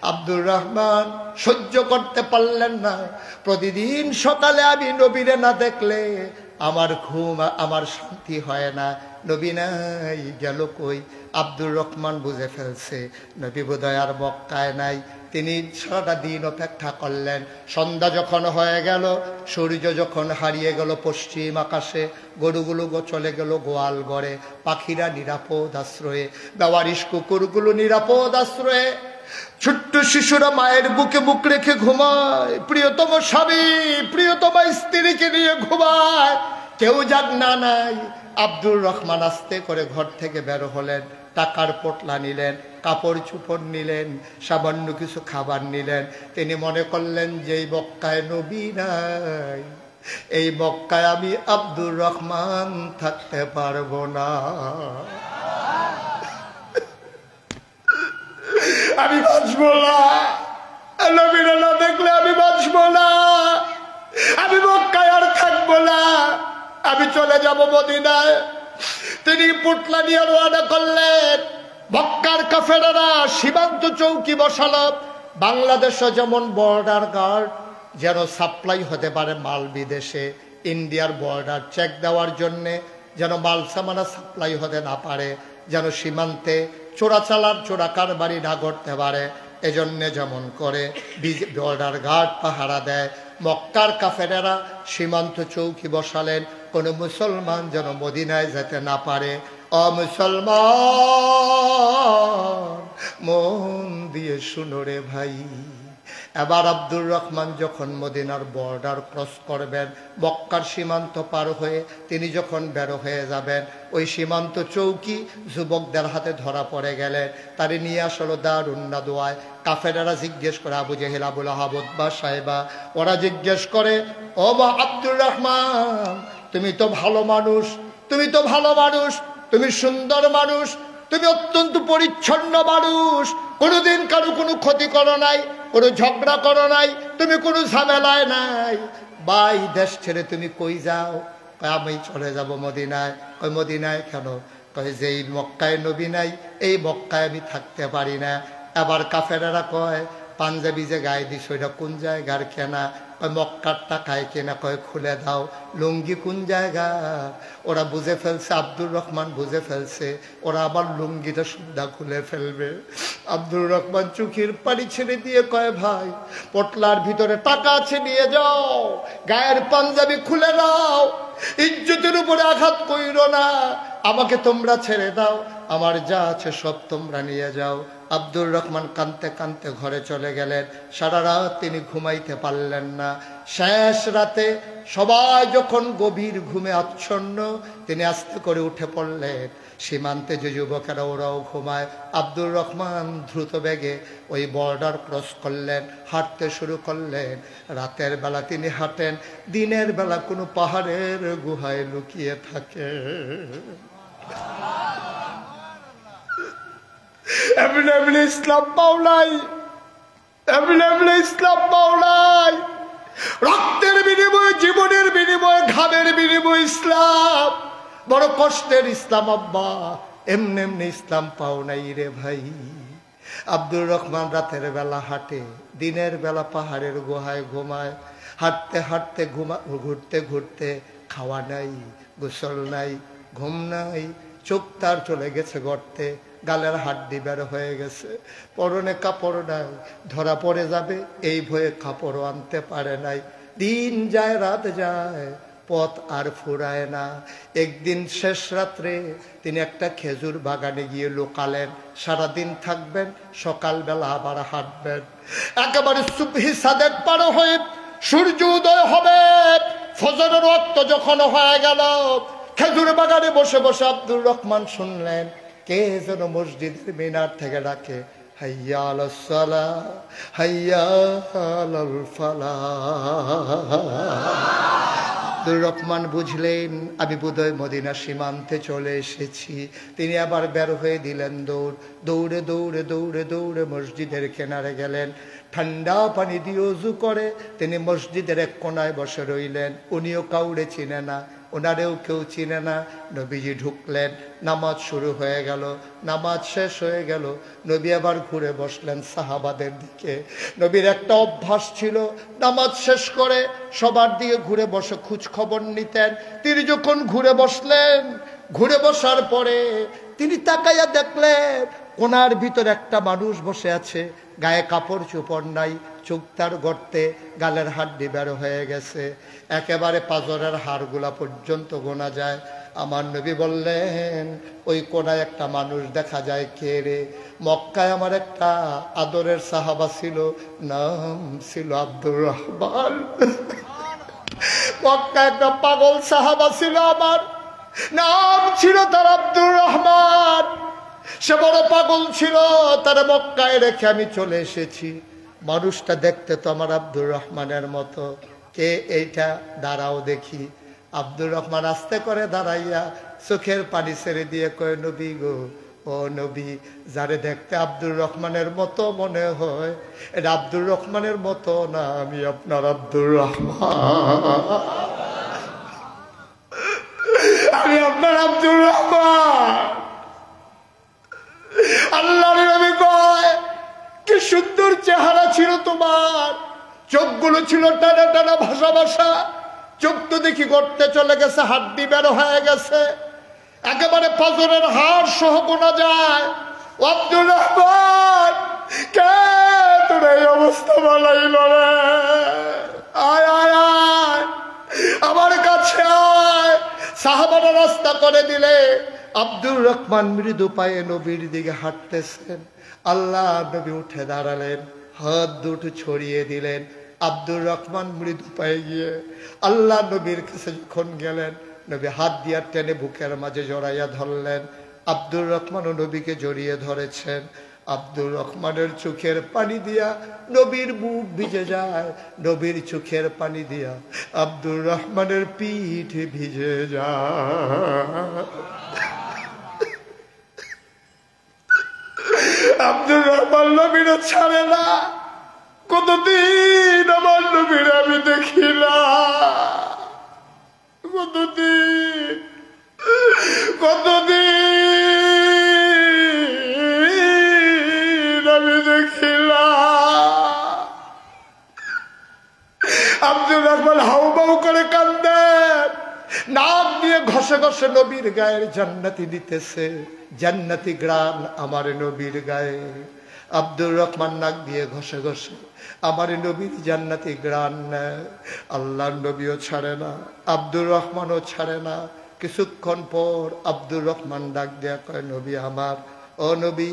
আব্দুর রহমান সহ্য করতে পারলেন না। প্রতিদিন সকালে আমি নবীরে না দেখলে আমার ঘুম, আমার শান্তি হয় না। নবী নাই, গেল কই? আব্দুর রহমান বুঝে ফেলছে নবী বোধহয় আর মক্কায় নাই। তিনি সারাটা দিন অপেক্ষা করলেন। সন্ধ্যা যখন হয়ে গেল, সূর্য যখন হারিয়ে গেল পশ্চিম আকাশে, গরুগুলো চলে গেল গোয়াল ঘরে, পাখিরা নিরাপদ আশ্রয়ে, বেওয়ারিশ কুকুরগুলো নিরাপদ আশ্রয়ে, ছোট্ট শিশুরা মায়ের বুকে বুক রেখে ঘুমায়, প্রিয়তম স্বামী প্রিয়তমা স্ত্রীকে নিয়ে ঘুমায়, কেউ যাক না নাই। আব্দুর রহমান আস্তে করে ঘর থেকে বের হলেন, টাকার পোটলা নিলেন, কাপড় চোপড় নিলেন, সামান্য কিছু খাবার নিলেন। তিনি মনে করলেন যে এই মক্কায় নবী নাই, এই মক্কায় আমি আব্দুর রহমান থাকতে পারবো না, আমি বাঁচবো না, নবীরা না দেখলে আমি বাঁচবো না, আমি মক্কায় আর থাকবো না, আমি চলে যাব মদিনায়। তিনি পুটলা নিয়ে রওনা করলেন। মক্কার কাফেররা সীমান্ত চৌকি বসালো। বাংলাদেশে যেমন বর্ডার গার্ড যেন সাপ্লাই হতে পারে মাল বিদেশে, ইন্ডিয়ার বর্ডার চেক দেওয়ার জন্যে যেন মাল সামানা সাপ্লাই হতে না পারে, যেন সীমান্তে চোরাচালার চোরাকারবারি না করতে পারে, এজন্যে যেমন করে বর্ডার গার্ড পাহারা দেয়। মক্কার কাফেরেরা সীমান্ত চৌকি বসালেন, কোনো মুসলমান যেন মদিনায় যেতে না পারে। মুসলমান মন দিয়ে শুনো রে ভাই, এবার আব্দুর রহমান যখন মদিনার বর্ডার ক্রস করবেন, মক্কার সীমান্ত পার হয়ে তিনি যখন বের হয়ে যাবেন, ওই সীমান্ত চৌকি যুবকদের হাতে ধরা পড়ে গেলেন। তারে নিয়ে আসলো দারুন নাদওয়ায়। কাফেরেরা জিজ্ঞেস করে, আবু জেহেল, আবুল আহাব, উতবা, সাইবা, ওরা জিজ্ঞেস করে, ও বা আব্দুর রহমান, তুমি তো ভালো মানুষ, তুমি তো ভালো মানুষ, তুমি সুন্দর মানুষ, তুমি অত্যন্ত পরিচ্ছন্ন মানুষ, কোনোদিন কারো কোনো ক্ষতি করো নাই, কোনো ঝগড়া করো নাই, তুমি কোনো ঝামেলায় নাই, ভাই দেশ ছেড়ে তুমি কই যাও? আমি চলে যাব মদিনায়। কই মদিনায় কেন? কয় যে এই মক্কায় নবী নাই, এই মক্কায় আমি থাকতে পারি না। এবার কাফেরেরা কয়, পাঞ্জাবি যে গায়ে দিস ওইটা কোন জায়গার কেনা? কয় মক্কার টাকায় কেনা। কয় খুলে দাও। লুঙ্গি কোন জায়গা? ওরা বুঝে ফেলছে, আব্দুর রহমান বুঝে ফেলছে, ওরা আবার লুঙ্গিটা সুদ্ধা খুলে ফেলবে। আব্দুর রহমান চোখের পানি ছেড়ে দিয়ে কয়, ভাই পটলার ভিতরে টাকা আছে, নিয়ে যাও, গায়ের পাঞ্জাবি খুলে দাও, ইজ্জতের উপরে আঘাত কইরো না, আমাকে তোমরা ছেড়ে দাও, আমার যা আছে সব তোমরা নিয়ে যাও। আব্দুর রহমান কাঁদতে কাঁদতে ঘরে চলে গেলেন। সারা রাত তিনি ঘুমাইতে পারলেন না। শেষ রাতে সবাই যখন গভীর ঘুমে আচ্ছন্ন, তিনি আস্তে করে উঠে পড়লেন। সীমান্তে যে যুবকেরা ওরাও ঘুমায়। আব্দুর রহমান দ্রুত বেগে ওই বর্ডার ক্রস করলেন, হাঁটতে শুরু করলেন। রাতের বেলা তিনি হাঁটেন, দিনের বেলা কোনো পাহাড়ের গুহায় লুকিয়ে থাকে। এমনি এমনি ইসলাম পাও নাই, এমনি এমনি ইসলাম পাও নাই। রক্তের বিনিময়ে, জীবনের বিনিময়ে, ঘামের বিনিময়ে ইসলাম, বড় কষ্টের ইসলাম আব্বা, এমনি এমনি ইসলাম পাও নাই রে ভাই। আব্দুর রহমান রাতের বেলা হাঁটে, দিনের বেলা পাহাড়ের গুহায় ঘুমায়। হাঁটতে হাঁটতে ঘুরতে ঘুরতে খাওয়া নাই, গোসল নাই, ঘুম নাই, চোখ তার চলে গেছে গর্তে, গালের হাড্ডি বের হয়ে গেছে, পরনে কাপড় নাই, ধরা পড়ে যাবে এই ভয়ে কাপড়ও আনতে পারে নাই। দিন যায় রাত যায়, পথ আর ফুরায় না। একদিন শেষ রাত্রে তিনি একটা খেজুর বাগানে গিয়ে লুকালেন। সারাদিন থাকবেন, সকালবেলা আবার হাঁটবেন। একেবারে সুবহি সাদেক পার হয়ে সূর্য উদয় হবে, ফজরের ওয়াক্ত যখন হয়ে গেল, খেজুর বাগানে বসে বসে আব্দুর রহমান শুনলেন কে যেন মসজিদের মিনার থেকে ডাকে, হাইয়া আলাস সালাহ, হাইয়া আলাল ফালাহ। আব্দুর রহমান বুঝলেন আমি বোধহয় মদিনা সীমান্তে চলে এসেছি। তিনি আবার বের হয়ে দিলেন দৌড়। দৌড়ে দৌড়ে দৌড়ে দৌড়ে মসজিদের কিনারে গেলেন। ঠান্ডা পানি দিয়ে ওযু করে তিনি মসজিদের এক কোনায় বসে রইলেন। উনিও কাউরে চিনে না, ওনারেও কেউ চিনে না। নবীজি ঢুকলেন, নামাজ শুরু হয়ে গেল। নামাজ শেষ হয়ে গেল, নবী আবার ঘুরে বসলেন সাহাবাদের দিকে। নবীর একটা অভ্যাস ছিল, নামাজ শেষ করে সবার দিকে ঘুরে বসে খোঁজ খবর নিতেন। তিনি যখন ঘুরে বসলেন, ঘুরে বসার পরে তিনি তাকাইয়া দেখলেন কোনার ভিতর একটা মানুষ বসে আছে, গায়ে কাপড় চোপড় নাই, চোখ তার গর্তে, গালের হাড্ডি বের হয়ে গেছে, একেবারে পাঁজরের হাড়গুলা পর্যন্ত গোনা যায়। আমার নবী বললেন ওই কোনায় একটা মানুষ দেখা যায়, কে রে? মক্কায় আমার একটা আদরের সাহাবা ছিল, নাম ছিল আব্দুর রহমান। মক্কায় একটা পাগল সাহাবা ছিল, আমার নাম ছিল তার আব্দুর রহমান। সে বড় পাগল ছিল, তার মক্কায় রেখে আমি চলে এসেছি। মানুষটা দেখতে তো আমার আব্দুর রহমানের মতো। কে এইটা? দাঁড়াও দেখি। আব্দুর রহমান আস্তে করে দাঁড়াইয়া চোখের পানি ছেড়ে দিয়ে কয়, নবী গো, ও নবী, যারে দেখতে আব্দুর রহমানের মতো মনে হয়, এটা আব্দুর রহমানের মতো না, আমি আপনার আব্দুর রহমান, আমি আপনার আব্দুর রহমান। আল্লাহর নবী কয়, কি সুন্দর চেহারা ছিল তোমার, চোখগুলো ছিল টানা টানা, ভাষা ভাষা, চোখ তো দেখি গড়তে চলে গেছে, হাড্ডি বের হয়ে গেছে, একেবারে পাঁজরের হাড় সহ গোনা যায়। আব্দুর রহমান, কে তোর এই অবস্থা বানাইল রে? আয় আয় আয়, আমার কাছে আয়। সাহাবারা রাস্তা করে দিলে আব্দুর রহমান মৃদু পায়ে নবীর দিকে হাঁটতেছেন। আল্লাহ নবী উঠে দাঁড়ালেন, হাত দুটো ছড়িয়ে দিলেন। আব্দুর রহমান মৃদু পায়ে গিয়ে আল্লাহ নবীর কাছে যখন গেলেন, নবী হাত দিয়া টেনে বুকের মাঝে জড়াইয়া ধরলেন। আব্দুর রহমান ও নবীকে জড়িয়ে ধরেছেন। আব্দুর রহমানের চোখের পানি দিয়া নবীর বুক ভিজে যায়, নবীর চোখের পানি দিয়া আব্দুর রহমানের পিঠ ভিজে যায়। আব্দুর রহমান নবীর ছাড়ে না। কতদিন আমার নবীর আমি দেখিলাম, কতদিন আমি দেখিলাম। আব্দুর রহমান হাউমাউ করে কান্দেন, নাক দিয়ে ঘষে ঘষে নবীর গায়ের জান্নাতি দিতেছে, জান্নাতি গ্রান আমার নবীর গায়ে। আব্দুর রহমান নাক দিয়ে ঘষে ঘষে আমার নবীর জান্নাতি গ্রান নেয়। আল্লাহর নবীও ছাড়ে না, আব্দুর রহমানও ছাড়ে না। কিছুক্ষণ পর আব্দুর রহমান ডাক দেয়া কয়, নবী আমার, ও নবী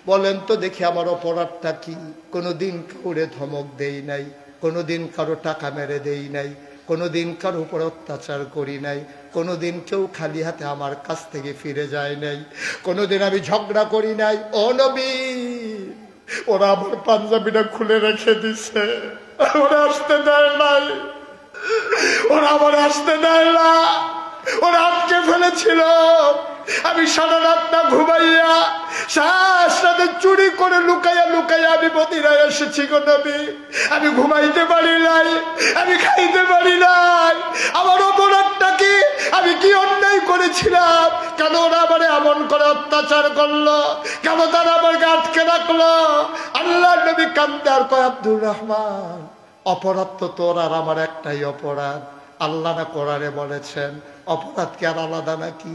বলেন তো দেখি আমার অপরাধটা কি? কোনোদিন কাউরে ধমক দেই নাই, কোনোদিন কারো টাকা মেরে দেই নাই, কোনোদিন কারো উপর অত্যাচার করি নাই, কোনোদিন কেউ খালি হাতে আমার কাছ থেকে ফিরে যায় নাই, কোনোদিন আমি ঝগড়া করি নাই। ও নবী, ওরা আমার পাঞ্জাবিটা খুলে রেখে দিছে, ওরা আসতে দেয় নাই, ওরা আমার আসতে দেয় না, ওরা আটকে ফেলেছিল। আমি সারা রাত না ঘুমাইয়া সাথে চুরি করে লুকাইয়া লুকাইয়া আমি মদিনায় এসেছি গো নবী। আমি ঘুমাইতে পারি নাই, আমি খাইতে পারি নাই। আমার অপরাধটা কি? আমি কি অন্যায় করেছিলাম? কেন ওরা আমার এমন করে অত্যাচার করলো? কেন তারা আমাকে আটকে রাখলো? আল্লাহ নবী কান্দে আর কয়, আব্দুর রহমান, অপরাধ তো তোর আর আমার একটাই অপরাধ। আল্লাহ না কোরআনে বলেছেন, অপরাধ কি আর আলাদা নাকি?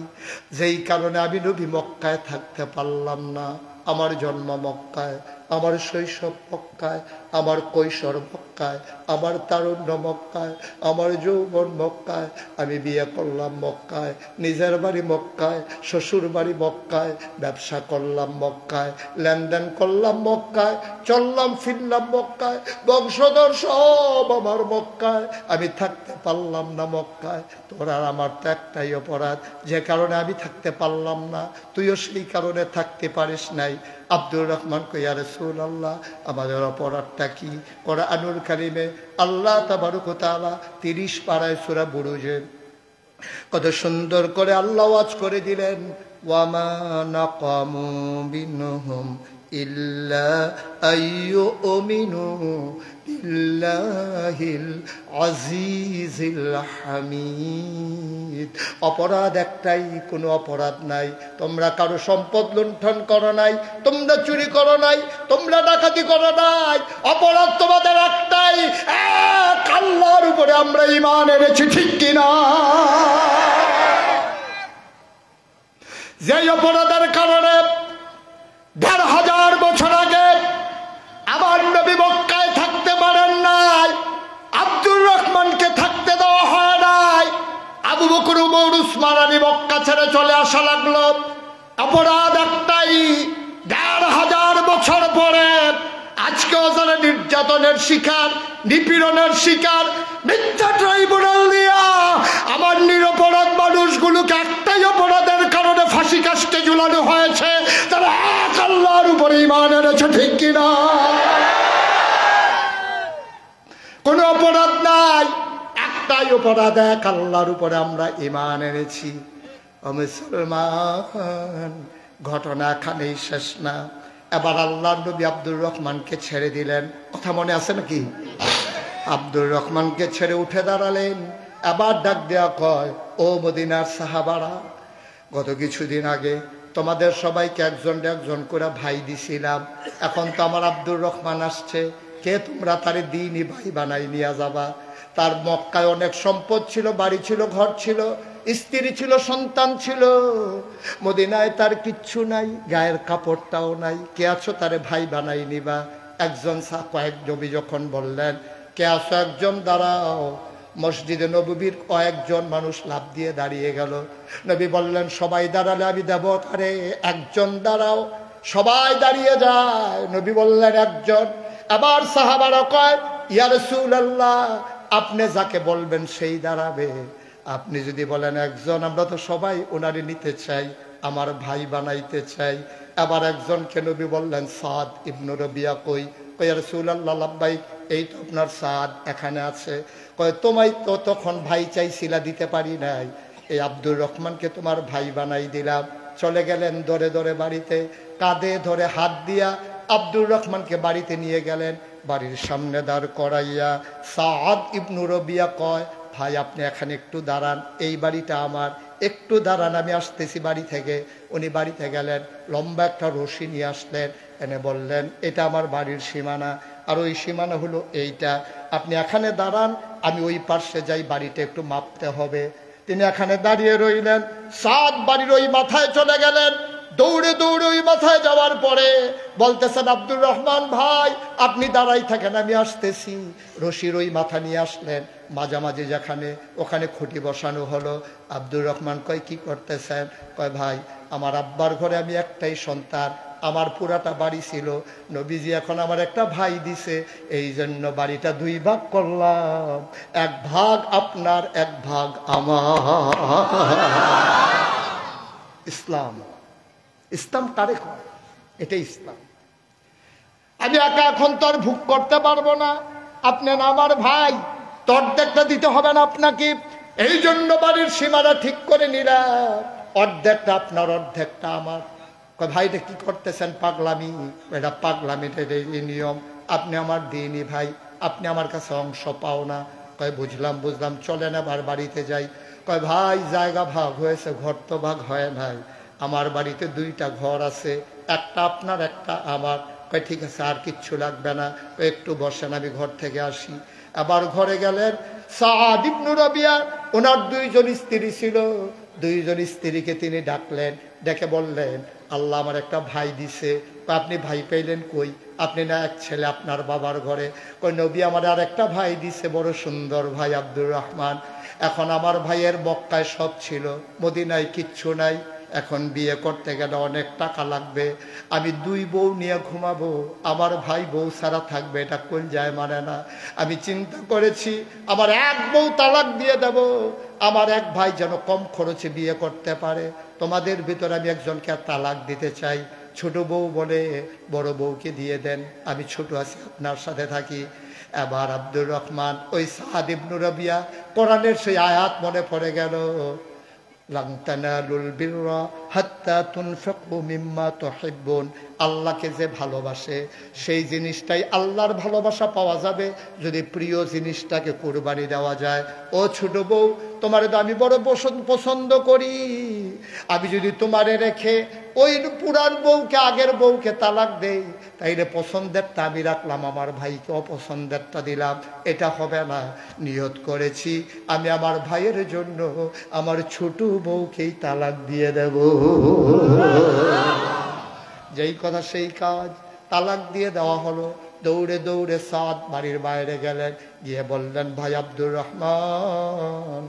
যেই কারণে আমি নবী মক্কায় থাকতে পারলাম না। আমার জন্ম মক্কায়, আমার শৈশব মক্কায়, আমার কৈশোর মক্কায়, আমার তারুণ্য মক্কায়, আমার যৌবন মক্কায়। আমি বিয়ে করলাম মক্কায়, নিজের বাড়ি মক্কায়, শ্বশুর বাড়ি মক্কায়, ব্যবসা করলাম মক্কায়, লেনদেন করলাম মক্কায়, চললাম ফিরলাম মক্কায়, বংশধর সব আমার মক্কায়। আমি থাকতে পারলাম না মক্কায়। তোর আর আমার তো একটাই অপরাধ, যে কারণে আমি থাকতে পারলাম না, তুইও সেই কারণে থাকতে পারিস নাই। আব্দুর রহমান কই, ইয়া রাসূলুল্লাহ, আমাদের অপরাধটা কি? কোরআনুল কারীমে আল্লাহ তাবারক ওয়া তাআলা 30 পারায় সূরা বুরুজে কত সুন্দর করে আল্লাহ ওয়াজ করে দিলেন, ওয়ামা নাকামু বিনহুম ইল্লা আইয়ুমিনু বিল্লাহিল আজিজিল হামিদ। অপরাধ একটাই, কোনো অপরাধ নাই। তোমরা কারো সম্পদ লুণ্ঠন করো নাই, তোমরা চুরি করো নাই, তোমরা ডাকাতি করো নাই। অপরাধ তোমাদের একটাই, এক আল্লাহর উপরে আমরা ঈমান এনেছি, ঠিক কিনা? যে অপরাধের কারণে 1500 বছর আগে আমার নবী মক্কায় থাকতে পারেন নাই, আব্দুর রহমানকে থাকতে দেওয়া হয় নাই, আবু বকর উমর উসমান আলী মক্কা ছেড়ে চলে আসা লাগলো। অপরাধ একটাই, 1500 বছর পরে আজকেও যারা নির্যাতনের শিকার, নিপীড়নের শিকার, মিথ্যা ট্রাইব্যুনাল দিয়া আমার নিরপরাধ মানুষগুলোকে একটাই অপরাধের কারণে ফাঁসি কাস্টে ঝুলানো হয়েছে, তারা এক আল্লাহর উপরে ঈমান এনেছে, ঠিক কিনা? কোনো অপরাধ নাই, একটাই অপরাধ, এক আল্লাহর উপরে আমরা ঈমান এনেছি। ও মুসলমান, ঘটনা এখানেই শেষ না। এবার আল্লাহর নবী আব্দুর রহমানকে ছেড়ে দিলেন। কথা মনে আছে নাকি? আব্দুর রহমানকে ছেড়ে উঠে দাঁড়ালেন। এবার ডাক দেয়া কয়, ও মদিনার সাহাবারা, গত কিছুদিন আগে তোমাদের সবাইকে একজন একজন করে ভাই দিছিলাম, এখন তো আমার আব্দুর রহমান আসছে, কে তোমরা তারে দিনই ভাই বানাই নিয়ে যাবা? তার মক্কায় অনেক সম্পদ ছিল, বাড়ি ছিল, ঘর ছিল, স্ত্রী ছিল, সন্তান ছিল। মদিনায় তার কিচ্ছু নাই, গায়ের কাপড়টাও নাই, কে আছো তারে ভাই বানাই নিবা? একজন কয়েক নবী যখন বললেন, কে আছো একজন দাঁড়াও, মসজিদে নববীর কয়েকজন মানুষ লাফ দিয়ে দাঁড়িয়ে গেল। নবী বললেন, সবাই দাঁড়ালে আমি দেব কারে? একজন দাঁড়াও। সবাই দাঁড়িয়ে যায়। নবী বললেন, একজন। আবার সাহাবারা কয়, ইয়া রাসূলুল্লাহ, আপনি যাকে বলবেন সেই দাঁড়াবে। আপনি যদি বলেন একজন, আমরা তো সবাই ওনারে নিতে চাই, আমার ভাই বানাইতে চাই। আবার একজনকে নবী বললেন, সাদ ইবনু রবিয়া কই? কই ইয়া রাসূলুল্লাহ লাব্বাইক, এই তো আপনার সাদ এখানে আছে। কয় তোমায় তো তখন ভাই চাইছিলা, দিতে পারি নাই, এই আব্দুর রহমানকে তোমার ভাই বানাই দিলাম। চলে গেলেন দরে দরে বাড়িতে, কাঁধে ধরে হাত দিয়া আব্দুর রহমানকে বাড়িতে নিয়ে গেলেন। বাড়ির সামনে দাঁড় করাইয়া সাদ ইবনু রবিয়া কয়, ভাই আপনি এখানে একটু দাঁড়ান, এই বাড়িটা আমার, একটু দাঁড়ান, আমি আসতেছি বাড়ি থেকে। উনি বাড়িতে গেলেন, লম্বা একটা রশি নিয়ে আসলেন, এনে বললেন, এটা আমার বাড়ির সীমানা, আর ওই সীমানা হলো এইটা, আপনি এখানে দাঁড়ান, আমি ওই পার্শ্বে যাই, বাড়িটা একটু মাপতে হবে। তিনি এখানে দাঁড়িয়ে রইলেন। সাদ বাড়ির ওই মাথায় চলে গেলেন। দৌড়ে দৌড়ে ওই মাথায় যাওয়ার পরে বলতেছেন, আব্দুর রহমান ভাই আপনি দাঁড়াই থাকেন, আমি আসতেছি। রশির ওই মাথা নিয়ে আসলেন, মাঝামাঝি যেখানে, ওখানে খুঁটি বসানো হলো। আব্দুর রহমান কয়, কি করতেছেন? কয়, ভাই আমার আব্বার ঘরে আমি একটাই সন্তান, আমার পুরাটা বাড়ি ছিল, নবীজি এখন আমার একটা ভাই দিছে, এই জন্য বাড়িটা দুই ভাগ করলাম, এক ভাগ আপনার, এক ভাগ আমার। ইসলাম, ইসলাম কারে কয়? এটাই ইসলাম। আমি একা এখন তো আর ভোগ করতে পারবো না, আপনি না আমার ভাই, তো অর্ধেকটা দিতে হবে না আপনাকে, এই জন্য বাড়ির সীমানা ঠিক করে নিলাম, অর্ধেকটা আপনার, অর্ধেকটা আমার। ভাই এটা কি করতেছেন? পাগলামি। এটা পাগলামির এই নিয়ম, আপনি আমার দিনই ভাই, আপনি আমার কাছে অংশ পাও না। কয় বুঝলাম বুঝলাম, চলেন আবার বাড়িতে যাই। কয় ভাই জায়গা ভাগ হয়েছে, ঘর তো ভাগ হয় নাই, আমার বাড়িতে দুইটা ঘর আছে, একটা আপনার একটা আমার। কয় ঠিক আছে, আর কিচ্ছু লাগবে না, একটু বসেন, আমি ঘর থেকে আসি। আবার ঘরে গেলেন। সাদ ইবনু রবিয়া, ওনার দুইজন স্ত্রী ছিল, দুইজন স্ত্রীকে তিনি ডাকলেন, ডেকে বললেন, আল্লাহ আমার একটা ভাই দিছে। আপনি ভাই পেলেন কই? আপনি না এক ছেলে আপনার বাবার ঘরে। কই নবী আমার আর একটা ভাই দিছে, বড় সুন্দর ভাই আব্দুর রহমান। এখন আমার ভাইয়ের মক্কায় সব ছিল, মদিনায় কিচ্ছু নাই, এখন বিয়ে করতে গেলে অনেক টাকা লাগবে, আমি দুই বউ নিয়ে ঘুমাবো, আমার ভাই বউ ছাড়া থাকবে, এটা কোন যায় মানে না। আমি চিন্তা করেছি আমার এক বউ তালাক দিয়ে দেব, আমার এক ভাই যেন কম খরচে বিয়ে করতে পারে। তোমাদের ভিতরে আমি একজনকে তালাক দিতে চাই। ছোট বউ বলে, বড় বউকে দিয়ে দেন, আমি ছোট আছি, আপনার সাথে থাকি। এবার আব্দুর রহমান, ওই সাদ ইবনু রবিয়া, কোরআনের সেই আয়াত মনে পড়ে গেল, লান তানালুল বিররা হাত্তা তুনফিকু মিম্মা তুহিব্বুন। আল্লাহকে যে ভালোবাসে সেই জিনিসটাই আল্লাহর ভালোবাসা পাওয়া যাবে যদি প্রিয় জিনিসটাকে কুরবানি দেওয়া যায়। ও ছোট বউ, তোমারে তো আমি বড় পছন্দ করি, আমি যদি তোমারে রেখে ওই পুরান বউকে, আগের বউকে তালাক দেই, তাইলে পছন্দেরটা আমি রাখলাম, আমার ভাইকে অপছন্দেরটা দিলাম, এটা হবে না। নিয়ত করেছি আমি আমার ভাইয়ের জন্য আমার ছোট বউকেই তালাক দিয়ে দেব। যেই কথা সেই কাজ, তালাক দিয়ে দেওয়া হলো। দৌড়ে দৌড়ে সাদ বাড়ির বাইরে গেলেন, গিয়ে বললেন, ভাই আব্দুর রহমান,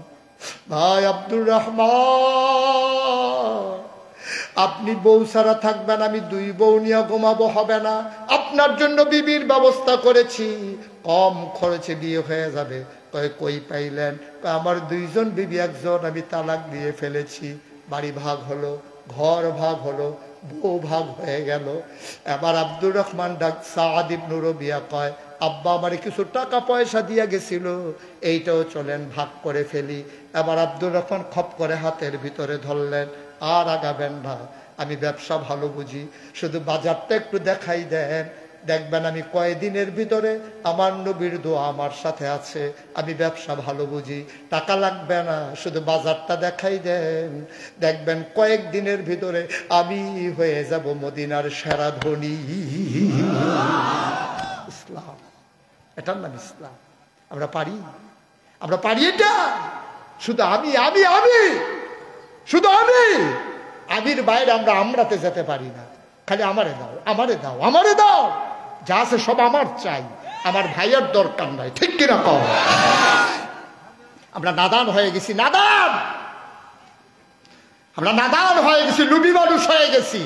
ভাই আব্দুর রহমান, আপনি বউ ছাড়া থাকবেন, আমি দুই বউ নিয়ে ঘুমাবো, হবে না, আপনার জন্য বিবির ব্যবস্থা করেছি, কম খরচে বিয়ে হয়ে যাবে। কই পাইলেন? আমার দুইজন বিবি, একজন আমি তালাক দিয়ে ফেলেছি। বাড়ি ভাগ হলো, ঘর ভাগ হলো, বউ ভাগ হয়ে গেল। এবার আব্দুর রহমান ডাক সাদ ইবনু রবিয়া কয়, আব্বা আমার কিছু টাকা পয়সা দিয়ে গেছিল, এইটাও চলেন ভাগ করে ফেলি। এবার আব্দুর রহমান খপ করে হাতের ভিতরে ধরলেন, আর আগাবেন না, আমি ব্যবসা ভালো বুঝি, শুধু বাজারটা একটু দেখাই দেন, দেখবেন আমি কয়েকদিনের ভিতরে, আমার নবীর দোয়া আমার সাথে আছে, আমি ব্যবসা ভালো বুঝি, টাকা লাগবে না, শুধু বাজারটা দেখাই দেন, দেখবেন কয়েকদিনের ভিতরে আমি হয়ে যাব মদিনার সেরা ধনী। ইসলাম, এটার নাম ইসলাম। আমরা পারি, আমরা পারি এটা? শুধু আমি আমি আমি শুধু আমি, আমির বাইরে আমরা আমরাতে যেতে পারি না, খালি আমারে দাও, আমারে দাও, আমারে দাও, যা আছে সব আমার চাই, আমার ভাইয়ের দরকার নাই, ঠিক কিনা কও? আমরা নাদান হয়ে গেছি, নাদান, আমরা নাদান হয়ে গেছি, লুবি মানুষ হয়ে গেছি।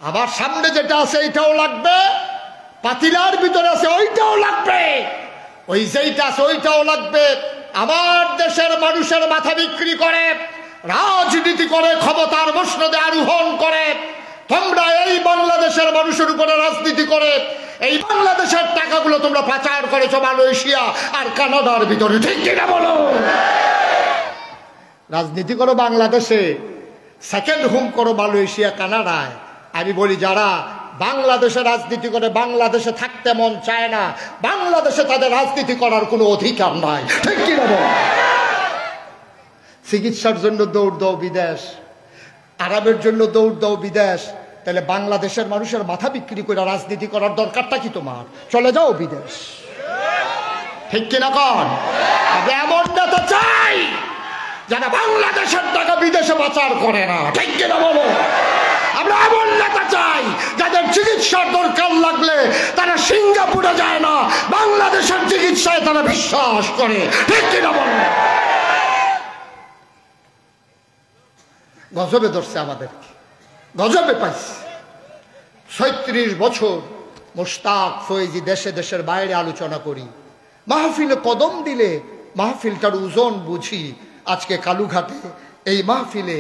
আমার সামনে যেটা আছে এটাও লাগবে, পাতিলার ভিতরে আছে ওইটাও লাগবে, ওই যেইটা আছে ওইটাও লাগবে। আমার দেশের মানুষের মাথা বিক্রি করে রাজনীতি করে ক্ষমতার মসনদে আরোহণ করে, তোমরা এই বাংলাদেশের মানুষের উপরে রাজনীতি করে এই বাংলাদেশের টাকাগুলো তোমরা পাচার করেছো মালয়েশিয়া আর কানাডার ভিতরে, ঠিক কিনা বলো? রাজনীতি করো বাংলাদেশে, সেকেন্ড হোম করো মালয়েশিয়া কানাডায়। আমি বলি যারা বাংলাদেশে রাজনীতি করে বাংলাদেশে থাকতে মন চায় না, বাংলাদেশে তাদের রাজনীতি করার কোনো অধিকার নাই, ঠিক কিনা বলো? চিকিৎসার জন্য দৌড় দাও বিদেশ, আরামের জন্য দৌড় দাও বিদেশ, তাহলে বাংলাদেশের মানুষের মাথা বিক্রি করে রাজনীতি করার দরকারটা কি তোমার? চলে যাও বিদেশ, ঠিক কিনা কন? আমি এমন নেতা চাই যারা বাংলাদেশের টাকা বিদেশে পাচার করে না, ঠিক কিনা বলো? আমরা এমন নেতা চাই যাদের চিকিৎসার দরকার লাগলে তারা সিঙ্গাপুরে যায় না, বাংলাদেশের চিকিৎসায় তারা বিশ্বাস করে, ঠিক কিনা বলো? গজবে ধরছে আমাদেরকে, গজবে পাইছে। ৩৬ বছর মোশতাক ফয়েজি দেশে দেশের বাইরে আলোচনা করি, মাহফিলে কদম দিলে মাহফিলটার ওজন বুঝি। আজকে কালুঘাটে এই মাহফিলে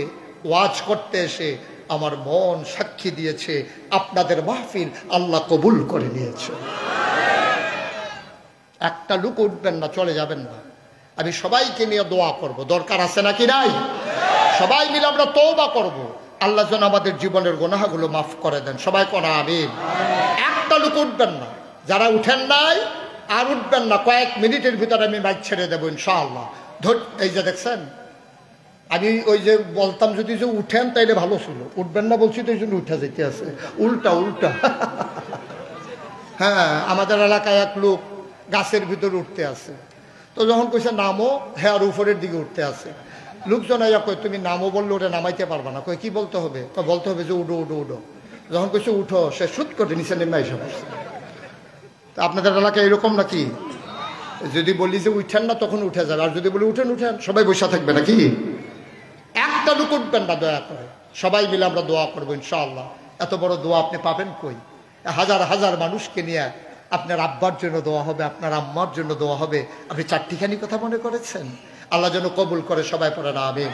ওয়াজ করতে এসে আমার মন সাক্ষী দিয়েছে আপনাদের মাহফিল আল্লাহ কবুল করে নিয়েছে। একটা লোক উঠবেন না, চলে যাবেন না। আমি সবাইকে নিয়ে দোয়া করব, দরকার আছে নাকি নাই? সবাই মিলে আমরা তওবা করব, আল্লাহ যেন আমাদের জীবনের গুনাহগুলো মাফ করে দেন। সবাই কোনা আমিন। একটা লোক উঠবেন না, যারা উঠেন নাই আর উঠবেন না, কয়েক মিনিটের ভিতরে আমি মাইক ছেড়ে দেবো ইনশাআল্লাহ। এই যে দেখছেন, আমি ওই যে বলতাম যদি যে উঠেন তাইলে ভালো ছিল, উঠবেন না বলছি তো এই জন্য উঠা যেতে আছে, উল্টা উল্টা। হ্যাঁ, আমাদের এলাকায় এক লোক গাছের ভিতরে উঠতে আছে, তো যখন কইছে নামো, হ্যাঁ আর উপরের দিকে উঠতে আছে। লোকজন আইয়া কয় তুমি নামো বললে ওটা নামাইতে পারবা না। কয় কি বলতে হবে? বলতে হবে যে উঠো উঠো উঠো। যখন কইছে উঠো, সে শুট করে নিচে নেমে এসে বসে। তা আপনাদের এলাকায় এরকম নাকি? যদি বলি যে উঠেন না তখন উঠে যাবে, আর যদি বলি উঠেন উঠেন সবাই বসে থাকবে নাকি? একটা লোক উঠবেন না দয়া করে, সবাই মিলে আমরা দোয়া করবো ইনশাআল্লাহ। এত বড় দোয়া আপনি পাবেন কই? হাজার হাজার মানুষকে নিয়ে আপনার আব্বার জন্য দোয়া হবে, আপনার আম্মার জন্য দোয়া হবে। আপনি চারটিখানি কথা মনে করেছেন, আল্লাহ যেন কবুল করে। সবাই পড়ে না আমিন।